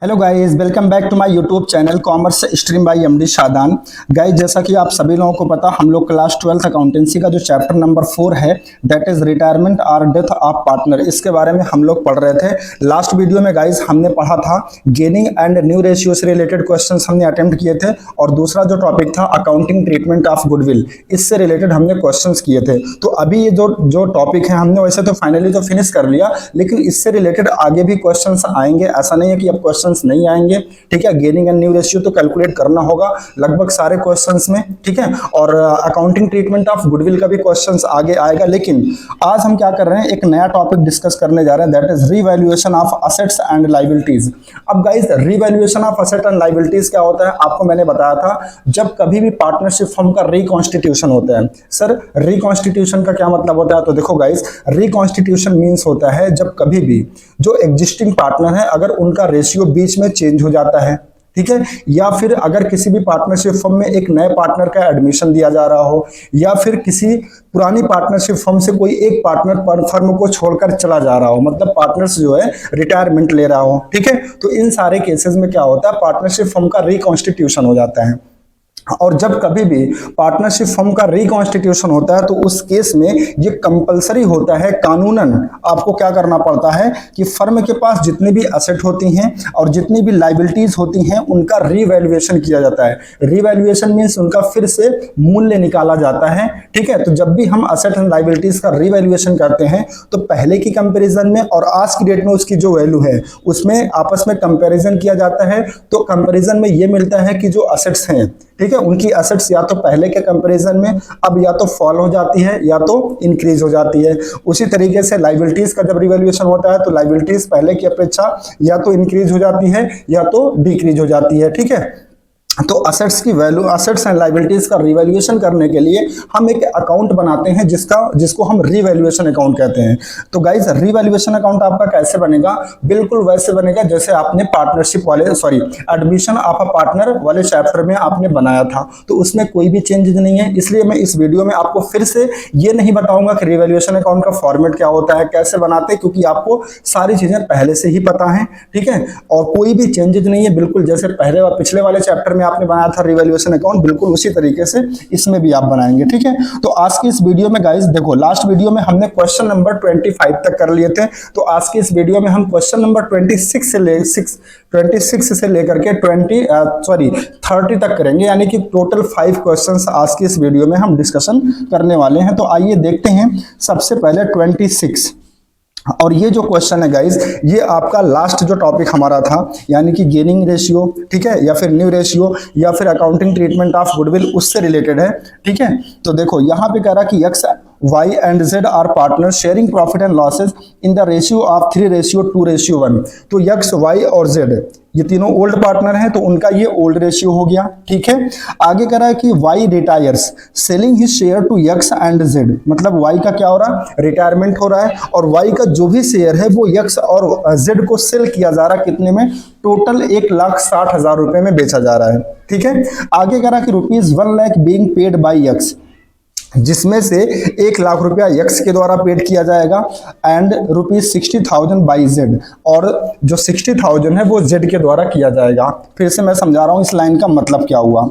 Hello guys, welcome back to my YouTube channel commerce stream by MD Shadan. Guys, जैसा कि आप सभी लोगों को पता, हम लोग क्लास 12th अकाउंटेंसी का जो चैप्टर नंबर 4 है दैट इज रिटायरमेंट और डेथ ऑफ पार्टनर, इसके बारे में हम लोग पढ़ रहे थे। लास्ट वीडियो में गाइस हमने पढ़ा था गेनिंग एंड न्यू रेशियो से रिलेटेड क्वेश्चंस हमने अटेम्प्ट किए थे, और दूसरा जो टॉपिक था अकाउंटिंग ट्रीटमेंट ऑफ गुडविल, इससे रिलेटेड हमने क्वेश्चंस किए थे। तो अभी ये जो टॉपिक है हमने वैसे तो फाइनली तो फिनिश कर लिया, लेकिन इससे रिलेटेड आगे भी क्वेश्चंस आएंगे। ऐसा नहीं है कि अब क्वेश्चंस नहीं आएंगे, ठीक है। गेनिंग एंड न्यू रेशियो तो कैलकुलेट करना होगा लगभग सारे क्वेश्चंस में, ठीक है। और अकाउंटिंग ट्रीटमेंट ऑफ गुडविल का भी क्वेश्चंस आगे आएगा। लेकिन आज हम क्या कर रहे हैं, एक नया टॉपिक डिस्कस करने जा रहे हैं, that is revaluation of assets and liabilities. अब guys, revaluation of asset and liabilities क्या होता है, आपको मैंने बताया था, जब कभी भी पार्टनरशिप फर्म का रिकॉन्स्टिट्यूशन होता है। सर, रिकॉन्स्टिट्यूशन का क्या मतलब होता है? तो देखो गाइस, रिकॉन्स्टिट्यूशन मीन्स होता है जब कभी भी जो एग्जिस्टिंग पार्टनर है अगर उनका रेशियो बीच में चेंज हो जाता है, ठीक है, या फिर अगर किसी भी पार्टनरशिप फर्म में एक नए पार्टनर का एडमिशन दिया जा रहा हो, या फिर किसी पुरानी पार्टनरशिप फर्म से कोई एक पार्टनर फर्म को छोड़कर चला जा रहा हो, मतलब पार्टनर्स जो है रिटायरमेंट ले रहा हो, ठीक है। तो इन सारे केसेस में क्या होता है, पार्टनरशिप फर्म का रिकॉन्स्टिट्यूशन हो जाता है। और जब कभी भी पार्टनरशिप फर्म का रिकॉन्स्टिट्यूशन होता है तो उस केस में ये कंपलसरी होता है, कानूनन आपको क्या करना पड़ता है कि फर्म के पास जितनी भी असेट होती हैं और जितनी भी लायबिलिटीज होती हैं उनका रीवैल्यूएशन किया जाता है। रीवैल्यूएशन मींस उनका फिर से मूल्य निकाला जाता है, ठीक है। तो जब भी हम असेट एंड लायबिलिटीज का रीवैल्यूएशन करते हैं तो पहले की कंपैरिजन में और आज की डेट में उसकी जो वैल्यू है उसमें आपस में कंपैरिजन किया जाता है। तो कंपैरिजन में ये मिलता है कि जो असेट्स हैं, ठीक है, उनकी असेट्स या तो पहले के कंपैरिजन में अब या तो फॉल हो जाती है या तो इंक्रीज हो जाती है। उसी तरीके से लायबिलिटीज का जब रिवैल्यूएशन होता है तो लायबिलिटीज पहले की अपेक्षा या तो इंक्रीज हो जाती है या तो डिक्रीज हो जाती है, ठीक है। तो असेट्स की वैल्यू, असेट्स एंड लायबिलिटीज का रिवैल्यूएशन करने के लिए हम एक अकाउंट बनाते हैं जिसको हम रिवैल्यूएशन अकाउंट कहते हैं। तो गाइस, रिवैल्यूएशन अकाउंट आपका कैसे बनेगा? बिल्कुल वैसे बनेगा जैसे आपने पार्टनरशिप वाले एडमिशन ऑफ अ पार्टनर वाले चैप्टर में आपने बनाया था। तो उसमें कोई भी चेंज नहीं है, इसलिए मैं इस वीडियो में आपको फिर से ये नहीं बताऊंगा कि रिवैल्यूएशन अकाउंट का फॉर्मेट क्या होता है, कैसे बनाते हैं, क्योंकि आपको सारी चीजें पहले से ही पता है, ठीक है। और कोई भी चेंजेस नहीं है, बिल्कुल जैसे पिछले वाले चैप्टर में आपने बनाया था रिवैल्यूएशन अकाउंट, बिल्कुल उसी तरीके से इसमें भी आप बनाएंगे, ठीक है। तो आज की इस वीडियो में गाइस देखो, लास्ट वीडियो में हमने क्वेश्चन नंबर 25 तक कर लिए थे। तो आज की इस वीडियो में हम क्वेश्चन नंबर 26 से लेकर के 30 तक करेंगे, यानी कि टोटल 5 क्वेश्चंस आज की इस वीडियो में हम डिस्कशन करने वाले हैं। तो आइए देखते हैं सबसे पहले 26। और ये जो क्वेश्चन है गाइस, ये आपका लास्ट जो टॉपिक हमारा था, यानी कि गेनिंग रेशियो, ठीक है, या फिर न्यू रेशियो, या फिर अकाउंटिंग ट्रीटमेंट ऑफ गुडविल, उससे रिलेटेड है, ठीक है। तो देखो यहाँ पे कह रहा कि X Y and Z are partner sharing profit and losses in the ratio of 3:2:1। तो एक्स वाई और जेड ये तीनों ओल्ड पार्टनर हैं, तो उनका ये ओल्ड रेशियो हो गया, ठीक है। आगे कह रहा है कि Y retires selling his share to X and Z, मतलब वाई का क्या हो रहा है, रिटायरमेंट हो रहा है, और वाई का जो भी शेयर है वो एक्स और जेड को सेल किया जा रहा है, कितने में, टोटल 1,60,000 रुपए में बेचा जा रहा है, ठीक है। आगे कह रहा है कि ₹1 lakh being paid by x, जिसमें से 1 लाख रुपया एक्स के द्वारा पेड किया जाएगा, एंड ₹60,000 बाई जेड, और जो 60,000 है वो जेड के द्वारा किया जाएगा। फिर से मैं समझा रहा हूं इस लाइन का मतलब क्या हुआ।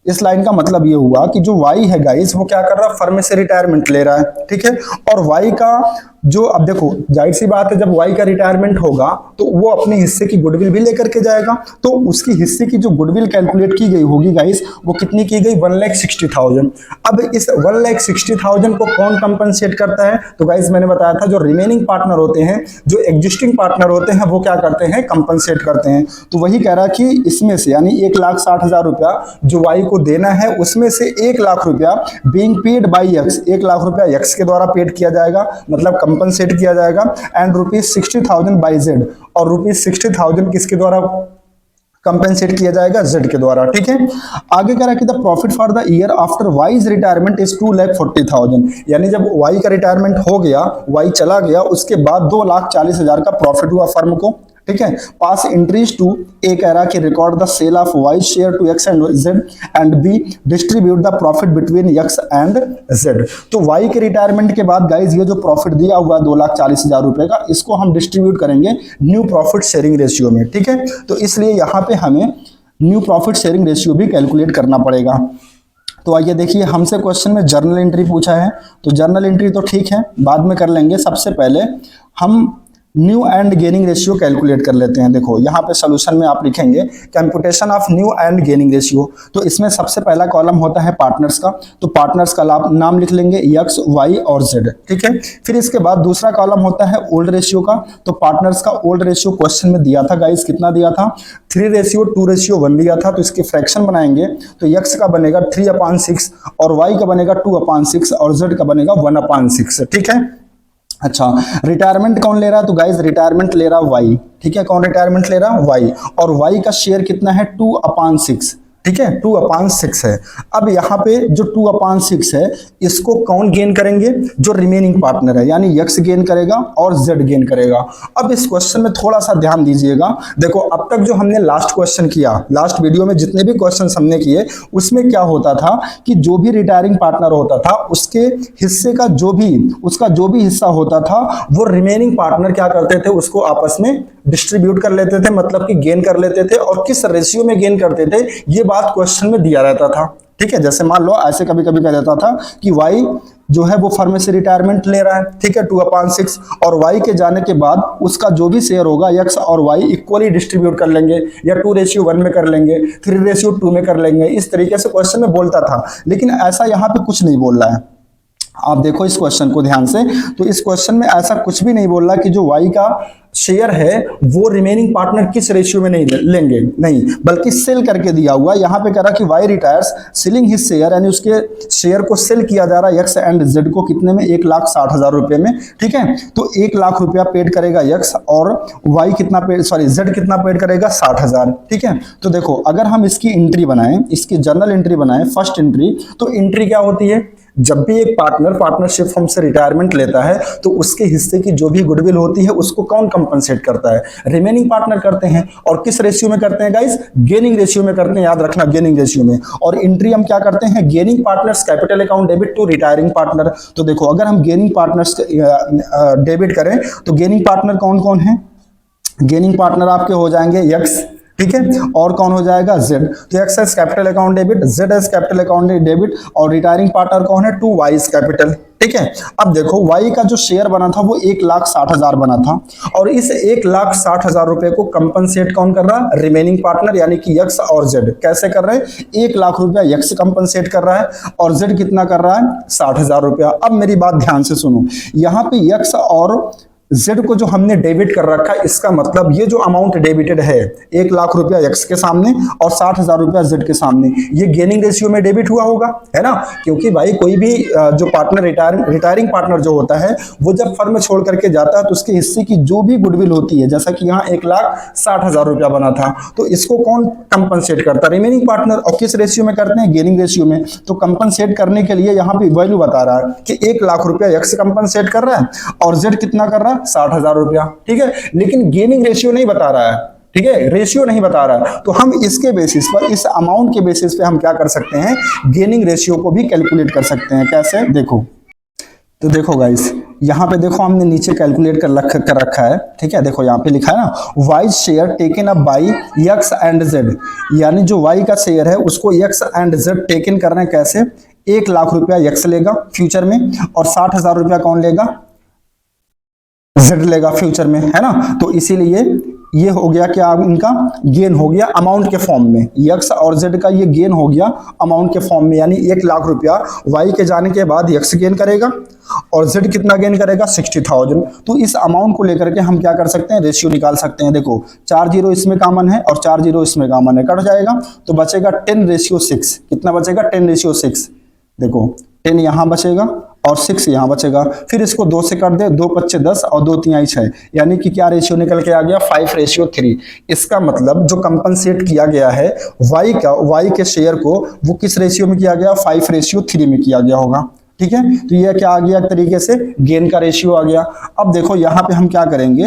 इस लाइन का मतलब ये हुआ कि जो वाई है गाइस, वो क्या कर रहा है, फर्म से रिटायरमेंट ले रहा है, ठीक है। और वाई का जो, अब देखो जाहिर सी बात है, जब वाई का रिटायरमेंट होगा तो वो अपने हिस्से की गुडविल भी लेकर के जाएगा। तो उसकी हिस्से की जो गुडविल कैलकुलेट की गई होगी गाइस, वो कितनी की गई, 1,60,000। अब इस 1,60,000 को कौन कंपनसेट करता है? तो गाइस मैंने बताया था, जो रिमेनिंग पार्टनर होते हैं, जो एग्जिस्टिंग पार्टनर होते हैं, वो क्या करते हैं, कंपनसेट करते हैं। तो वही कह रहा कि इसमें से, यानी 1,60,000 रुपया जो वाई को देना है, उसमें से 1 लाख रुपया being paid by x, 1 lakh रुपया एक्स के द्वारा पेड किया जाएगा, मतलब कंपनसेट किया जाएगा, एंड ₹60,000 बाई जेड, और ₹60,000 किसके द्वारा कंपेंसेट किया जाएगा, जेड के द्वारा, ठीक है। आगे कह रहा है कि the profit for the year after wise retirement is 2,40,000, यानी जब वाई का रिटायरमेंट हो गया, वाई चला गया, उसके बाद 2,40,000 का प्रॉफिट हुआ फर्म को, ठीक है। पास एंट्रीज टू, ए कह रहा कि record the sale of Y share to X and Z, and be distribute the profit between X and Z. तो वाई के रिटायरमेंट के बाद गाइज ये जो प्रॉफिट दिया हुआ 2,40,000 रुपए का, इसको हम डिस्ट्रीब्यूट करेंगे न्यू प्रॉफिट शेयरिंग रेशियो में, ठीक है। तो इसलिए यहाँ पे हमें न्यू प्रॉफिट शेयरिंग रेशियो भी कैलकुलेट करना पड़ेगा। तो आइए देखिए, हमसे क्वेश्चन में जर्नल एंट्री पूछा है, तो जर्नल एंट्री तो ठीक है बाद में कर लेंगे, सबसे पहले हम new and gaining ratio calculate कर लेते हैं। देखो यहाँ पे सोल्यूशन में आप लिखेंगे computation of new and gaining ratio. तो इसमें सबसे पहला कॉलम होता है पार्टनर्स का, तो पार्टनर्स का नाम लिख लेंगे एक्स, वाई और जेड, ठीक है। फिर इसके बाद दूसरा कॉलम होता है ओल्ड रेशियो का, तो पार्टनर्स का ओल्ड रेशियो क्वेश्चन में दिया था गाइस, कितना दिया था 3:2:1 दिया था। तो इसके फ्रैक्शन बनाएंगे, तो एक्स का बनेगा 3/6 और वाई का बनेगा 2/6 और जेड का बनेगा 1/6, ठीक है। अच्छा, रिटायरमेंट कौन ले रहा है, तो गाइज रिटायरमेंट ले रहा है वाई, ठीक है। कौन रिटायरमेंट ले रहा है, वाई, और वाई का शेयर कितना है 2/6, ठीक है, 2/6 है। अब यहाँ पे जो 2/6 है इसको कौन गेन करेंगे, जो रिमेनिंग पार्टनर है, यानी एक्स गेन करेगा और जेड गेन करेगा। अब इस क्वेश्चन में थोड़ा सा ध्यान दीजिएगा। देखो अब तक जो हमने लास्ट क्वेश्चन किया, लास्ट वीडियो में जितने भी क्वेश्चन हमने किए, उसमें क्या होता था कि जो भी रिटायरिंग पार्टनर होता था उसके हिस्से का उसका जो भी हिस्सा होता था वो रिमेनिंग पार्टनर क्या करते थे, उसको आपस में डिस्ट्रीब्यूट कर लेते थे, मतलब कि गेन कर लेते थे। और किस रेशियो में गेन करते थे ये बात क्वेश्चन में दिया रहता था, ठीक है। जैसे मान लो ऐसे कभी कभी कह देता था कि वाई जो है वो फर्म से रिटायरमेंट ले रहा है, ठीक है, 2/6, और वाई के जाने के बाद उसका जो भी शेयर होगा एक्स और वाई इक्वली डिस्ट्रीब्यूट कर लेंगे, या 2:1 में कर लेंगे, 3:2 में कर लेंगे। इस तरीके से क्वेश्चन में बोलता था, लेकिन ऐसा यहाँ पे कुछ नहीं बोल रहा है। आप देखो इस क्वेश्चन को ध्यान से, तो इस क्वेश्चन में ऐसा कुछ भी नहीं बोल रहा कि जो वाई का शेयर है वो रिमेनिंग पार्टनर किस रेशियो में नहीं लेंगे, नहीं, बल्कि सेल करके दिया हुआ। यहाँ पे कह रहा कि Y retires selling his share, यानी उसके शेयर को सेल किया जा रहा है एक्स एंड जेड को, कितने में 1,60,000 रुपए में, ठीक है। तो 1,00,000 रुपया पेड करेगा एक्स और वाई कितना पेड, सॉरी जेड कितना पेड करेगा 60,000, ठीक है। तो देखो अगर हम इसकी एंट्री बनाएं, इसकी जर्नल एंट्री बनाएं, फर्स्ट एंट्री, तो एंट्री क्या होती है, जब भी एक पार्टनर पार्टनरशिप फर्म से रिटायरमेंट लेता है तो उसके हिस्से की जो भी गुडविल होती है उसको कौन कंपनसेट करता है, रिमेनिंग पार्टनर करते हैं। और किस रेशियो में करते हैं गाइस, गेनिंग रेशियो में करते हैं, याद रखना गेनिंग रेशियो में। और एंट्री हम क्या करते हैं, gaining partners capital account debit to retiring partner. तो देखो अगर हम गेनिंग पार्टनर्स डेबिट करें तो गेनिंग पार्टनर कौन कौन है, गेनिंग पार्टनर आपके हो जाएंगे एक्स, ठीक है, और कौन हो जाएगा जेड। तो x S capital account debit, Z S capital account debit, और रिटायरिंग पार्टनर कौन है 2 वाईज कैपिटल, ठीक है। अब देखो वाई का जो शेयर बना था वो 1,60,000 बना था, और इस 1,60,000 रुपए को कंपनसेट कौन कर रहा है, रिमेनिंग पार्टनर यानी कि एक्स और जेड। कैसे कर रहे हैं, 1,00,000 रुपया एक्स कंपनसेट कर रहा है और जेड कितना कर रहा है 60,000 रुपया। अब मेरी बात ध्यान से सुनो, यहाँ पे एक्स और जेड को जो हमने डेबिट कर रखा है, इसका मतलब ये जो अमाउंट डेबिटेड है 1,00,000 रुपया एक्स के सामने और 60,000 रुपया जेड के सामने, ये गेनिंग रेशियो में डेबिट हुआ होगा, है ना। क्योंकि भाई कोई भी जो पार्टनर रिटायरिंग पार्टनर जो होता है वो जब फर्म छोड़ करके जाता है तो उसके हिस्से की जो भी गुडविल होती है, जैसा कि यहाँ 1,60,000 रुपया बना था, तो इसको कौन कंपनसेट करता है, रिमेनिंग पार्टनर। और किस रेशियो में करते हैं, गेनिंग रेशियो में। तो कंपनसेट करने के लिए यहाँ पे वैल्यू बता रहा है कि 1,00,000 रुपया एक्स कंपनसेट कर रहा है और जेड कितना कर रहा है 60,000 रुपया, ठीक है। लेकिन गेनिंग रेशियो नहीं बता रहा है, ठीक है, रेशियो नहीं बता रहा है। तो हम इसके बेसिस पर, इस अमाउंट के बेसिस पे हम क्या कर सकते हैं, गेनिंग रेशियो को भी कैलकुलेट कर सकते हैं। कैसे, देखो, तो देखो गाइस यहाँ पे देखो हमने नीचे कैलकुलेट कर रखा है, ठीक है। देखो यहाँ पे लिखा है ना, Y share taken up by X and Z, यानी जो वाई का शेयर है उसको एक्स एंड जेड टेकन कर रहे हैं। कैसे, 1,00,000 रुपया एक्स लेगा फ्यूचर में और 60,000 रुपया कौन लेगा, जेड लेगा फ्यूचर में, है ना। तो इसीलिए ये हो गया क्या, इनका गेन हो गया अमाउंट के फॉर्म में, एक्स और जेड का ये गेन हो गया अमाउंट के फॉर्म में। यानी 1,00,000 रुपया वाई के जाने के बाद एक्स गेन करेगा और जेड कितना गेन करेगा 60,000। तो इस अमाउंट को लेकर के हम क्या कर सकते हैं, रेशियो निकाल सकते हैं। देखो 4 जीरो इसमें कॉमन है और 4 जीरो इसमें कॉमन है, कट जाएगा तो बचेगा 10:6। कितना बचेगा, 10:6। देखो 10 यहाँ बचेगा और 6 यहाँ बचेगा। फिर इसको 2 से कर दे, 2 5 10 और 2 3 6, यानी कि क्या रेशियो निकल के आ गया 5:3। इसका मतलब जो कंपनसेट किया गया है वाई के शेयर को, वो किस रेशियो में किया गया, 5:3 में किया गया होगा, ठीक है। तो ये क्या आ गया, एक तरीके से गेन का रेशियो आ गया। अब देखो यहाँ पे हम क्या करेंगे,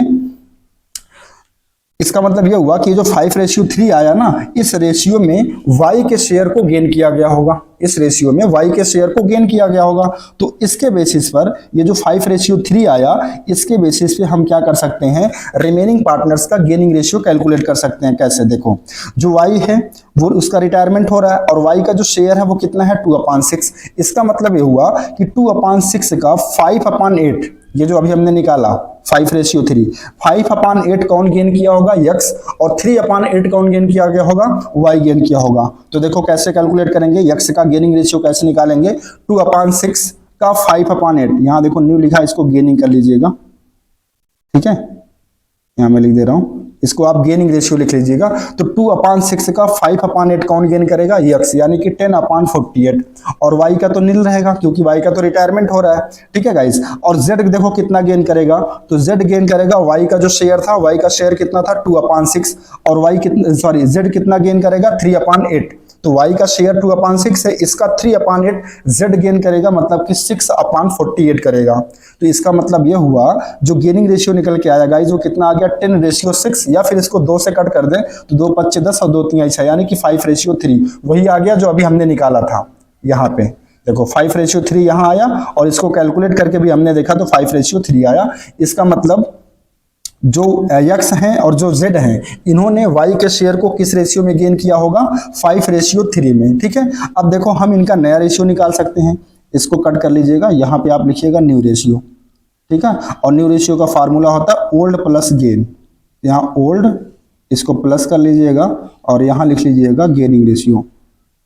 इसका मतलब ये हुआ कि जो 5:3 आया ना, इस रेशियो में y के शेयर को गेन किया गया होगा, इस रेशियो में y के शेयर को गेन किया गया होगा। तो इसके बेसिस पर ये जो 5:3 आया, इसके बेसिस पे हम क्या कर सकते हैं, रिमेनिंग पार्टनर्स का गेनिंग रेशियो कैलकुलेट कर सकते हैं। कैसे, देखो जो y है वो उसका रिटायरमेंट हो रहा है और y का जो शेयर है वो कितना है 2/6। इसका मतलब ये हुआ कि 2/6 का 5/8, ये जो अभी हमने निकाला 5:3, 5/8 कौन गेन किया होगा, x, और 3/8 कौन गेन किया गया होगा, y गेन किया होगा। तो देखो कैसे कैलकुलेट करेंगे, x का गेनिंग रेशियो कैसे निकालेंगे, 2/6 का 5/8, यहां देखो न्यू लिखा, इसको गेनिंग कर लीजिएगा, ठीक है, यहां मैं लिख दे रहा हूं, इसको आप गेनिंग रेशियो लिख लीजिएगा। तो 2/6 का 5/8 कौन गेन करेगा, x, यानी कि 10/48, और y का तो नील रहेगा क्योंकि y का तो रिटायरमेंट हो रहा है, ठीक है गाइस। और z देखो कितना गेन करेगा, तो z गेन करेगा, y का जो शेयर था, y का शेयर कितना था 2/6, और y कितना, सॉरी, z कितना गेन करेगा 3/8। तो y का शेयर 2/6 है, इसका 3/8 z गेन करेगा, मतलब कि 6/48 करेगा। तो इसका मतलब यह हुआ जो गेनिंग रेशियो निकल के आया गाइस वो कितना आ गया 10:6, या फिर इसको 2 से कट कर दें तो 2 5 10 और 2 3 6, यानी कि 5:3, वही आ गया जो अभी हमने निकाला था। यहाँ पे देखो 5:3 यहाँ आया, और इसको कैलकुलेट करके भी हमने देखा तो 5:3 आया। इसका मतलब जो x हैं और जो z हैं, इन्होंने y के शेयर को किस रेशियो में गेन किया होगा, 5:3 में, ठीक है। अब देखो हम इनका नया रेशियो निकाल सकते हैं, इसको कट कर लीजिएगा, यहाँ पे आप लिखिएगा न्यू रेशियो, ठीक है। और न्यू रेशियो का फार्मूला होता है ओल्ड प्लस गेन, यहाँ ओल्ड, इसको प्लस कर लीजिएगा और यहाँ लिख लीजिएगा गेनिंग रेशियो,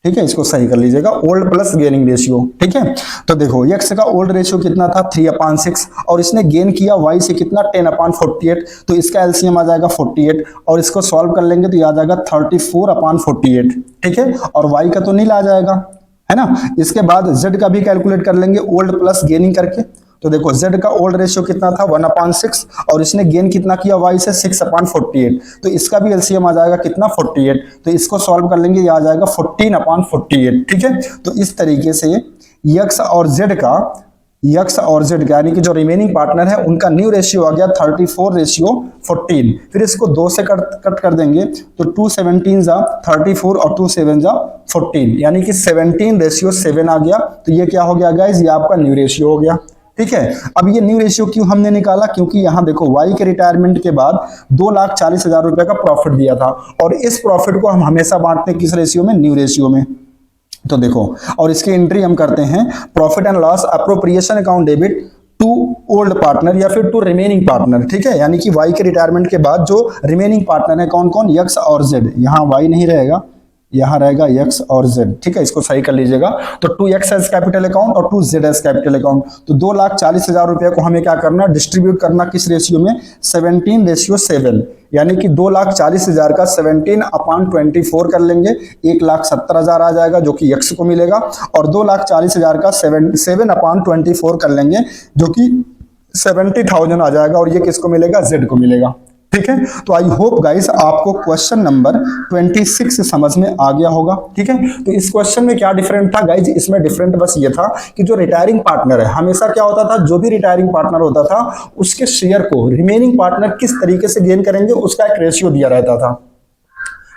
ठीक है, इसको सही कर लीजिएगा, ओल्ड प्लस गेनिंग रेशियो, ठीक है। तो देखो x का ओल्ड रेशियो कितना था 3/6, और इसने गेन किया y से कितना 10/48, तो इसका एलसीएम आ जाएगा 48, और इसको सॉल्व कर लेंगे तो ये आ जाएगा 34/48, ठीक है, और y का तो नील आ जाएगा, है ना। इसके बाद z का भी कैलकुलेट कर लेंगे ओल्ड प्लस गेनिंग करके। तो देखो z का ओल्ड रेशियो कितना था 1/6, और इसने गेन कितना किया y से 6/48, तो इसका भी एलसीएम आ जाएगा कितना 48, तो इसको सॉल्व कर लेंगे, ये आ जाएगा 14/48, ठीक है। तो इस तरीके से x और z का यानी कि जो रिमेनिंग पार्टनर है उनका न्यू रेशियो आ गया 34:14। फिर इसको 2 से कट कर देंगे तो 2 17 जा 34 और 2 7 जा 14, यानी कि 17:7 आ गया। तो ये क्या हो गया गाइज, ये आपका न्यू रेशियो हो गया, ठीक है। अब ये न्यू रेशियो क्यों हमने निकाला, क्योंकि यहाँ देखो y के रिटायरमेंट के बाद 2,40,000 रुपए का प्रॉफिट दिया था, और इस प्रॉफिट को हम हमेशा बांटते हैं किस रेशियो में, न्यू रेशियो में। तो देखो, और इसकी एंट्री हम करते हैं profit and loss appropriation account debit to old partner या फिर टू रिमेनिंग पार्टनर, ठीक है। यानी कि y के रिटायरमेंट के बाद जो रिमेनिंग पार्टनर है कौन कौन, x और z, यहाँ y नहीं रहेगा, यहाँ रहेगा x और z, ठीक है, इसको सही कर लीजिएगा। तो 2x एज कैपिटल अकाउंट और 2z एज कैपिटल अकाउंट। तो 2,40,000 रुपए को हमें क्या करना, डिस्ट्रीब्यूट करना किस रेशियो में, 17:7, यानी कि 2,40,000 का 17/24 कर लेंगे, 1,70,000 आ जाएगा जो कि x को मिलेगा, और 2,40,000 का 7/24 कर लेंगे जो कि 70,000 आ जाएगा, और ये किसको मिलेगा, z को मिलेगा, ठीक है। तो आई होप गाइस आपको क्वेश्चन नंबर 26 समझ में आ गया होगा, ठीक है। तो इस क्वेश्चन में क्या डिफरेंट था गाइस, इसमें डिफरेंट बस ये था कि जो रिटायरिंग पार्टनर है, हमेशा क्या होता था, जो भी रिटायरिंग पार्टनर होता था उसके शेयर को रिमेनिंग पार्टनर किस तरीके से गेन करेंगे उसका एक रेशियो दिया रहता था,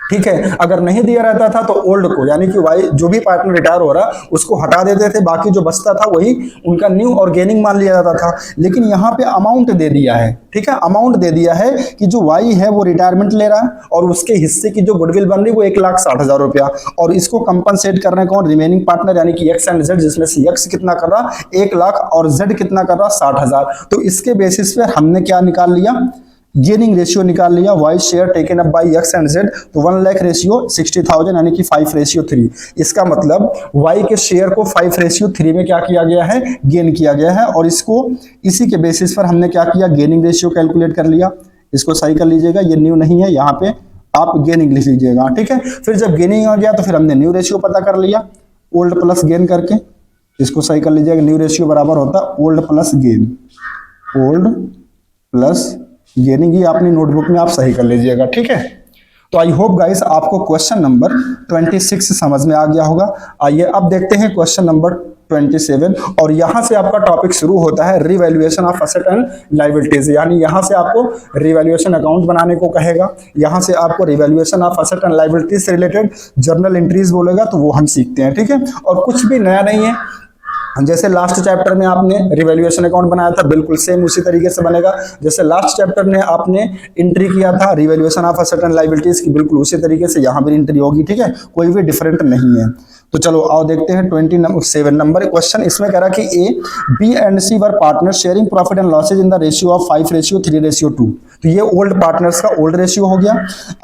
ठीक है। अगर नहीं दिया रहता था तो ओल्ड को, यानी कि वाई जो भी पार्टनर रिटायर हो रहा उसको हटा देते थे, बाकी जो बचता था वही उनका न्यू और गेनिंग मान लिया जाता था। लेकिन यहाँ पे अमाउंट दे दिया है, ठीक है, अमाउंट दे दिया है कि जो वाई है वो रिटायरमेंट ले रहा है और उसके हिस्से की जो गुडविल बन रही वो 1,60,000 रुपया, और इसको कंपनसेट कर रहे हैं कौन, रिमेनिंग पार्टनर, यानी कि एक्स एंड जेड, जिसमें से एक्स कितना कर रहा 1 लाख और जेड कितना कर रहा 60,000। तो इसके बेसिस पे हमने क्या निकाल लिया, गेनिंग रेशियो निकाल लिया, Y share taken up by X and Z. तो 1 लाख रेशियो 60,000 यानी कि 5:3। इसका मतलब वाई के शेयर को 5:3 में क्या किया गया है, गेन किया गया है, और इसको इसी के बेसिस पर हमने क्या किया, गेनिंग रेशियो कैलकुलेट कर लिया। इसको सही कर लीजिएगा, ये न्यू नहीं है, यहाँ पे आप गेनिंग लिख लीजिएगा, ठीक है। फिर जब गेनिंग आ गया तो फिर हमने न्यू रेशियो पता कर लिया ओल्ड प्लस गेन करके, इसको सही कर लीजिएगा। न्यू रेशियो बराबर होता है old plus gain, old plus gaining, ही अपनी नोटबुक में आप सही कर लीजिएगा, ठीक है। तो आई होप गाइस आपको क्वेश्चन नंबर 26 समझ में आ गया होगा। आइए अब देखते हैं क्वेश्चन नंबर 27 और यहां से आपका टॉपिक शुरू होता है revaluation of asset and liabilities, यानी यहां से आपको रिवैल्यूएशन अकाउंट बनाने को कहेगा, यहां से आपको revaluation of asset and liabilities से रिलेटेड जर्नल एंट्रीज बोलेगा, तो वो हम सीखते हैं। ठीक है, और कुछ भी नया नहीं है, जैसे लास्ट चैप्टर में आपने रिवैल्यूएशन अकाउंट बनाया था बिल्कुल सेम उसी तरीके से बनेगा, जैसे लास्ट चैप्टर में आपने एंट्री किया था revaluation of asset and liabilities की, बिल्कुल उसी तरीके से यहाँ भी एंट्री होगी। ठीक है, कोई भी डिफरेंट नहीं है। तो चलो आओ देखते हैं 27 नंबर क्वेश्चन। इसमें कह रहा कि A, B and C were partner sharing profit and losses in the ratio of 5:3:2। तो ये ओल्ड पार्टनर्स का ओल्ड रेशियो हो गया।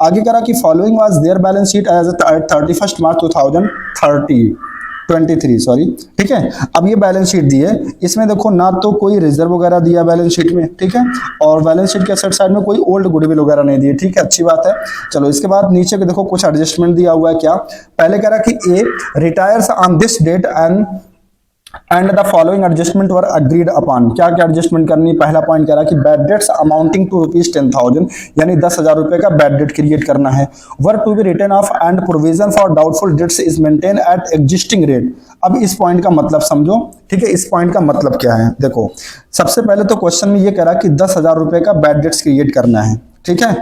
आगे कह रहा कि following was there balance sheet as 31 March 2023 sorry. ठीक है, अब ये बैलेंस शीट दी है, इसमें देखो ना तो कोई रिजर्व वगैरह दिया बैलेंस शीट में, ठीक है, और बैलेंस शीट के असेट साइड में कोई ओल्ड गुडविल वगैरह नहीं दी है। ठीक है, अच्छी बात है। चलो इसके बाद नीचे के देखो कुछ एडजस्टमेंट दिया हुआ है। क्या, पहले कह रहा कि A retires on this date and the following adjustment were agreed upon. क्या क्या एडजस्टमेंट करनी, पहला पॉइंट कह रहा कि बैड डेट्स अमाउंटिंग टू ₹10,000 यानी 10,000 रुपए का बैड डेट क्रिएट करना है, were to be written off and provision for doubtful debts is maintain at existing rate. अब इस पॉइंट का मतलब समझो। ठीक है, इस पॉइंट का मतलब क्या है, देखो सबसे पहले तो क्वेश्चन में ये कह रहा कि 10,000 रुपए का बैड डेट्स क्रिएट करना है। ठीक है,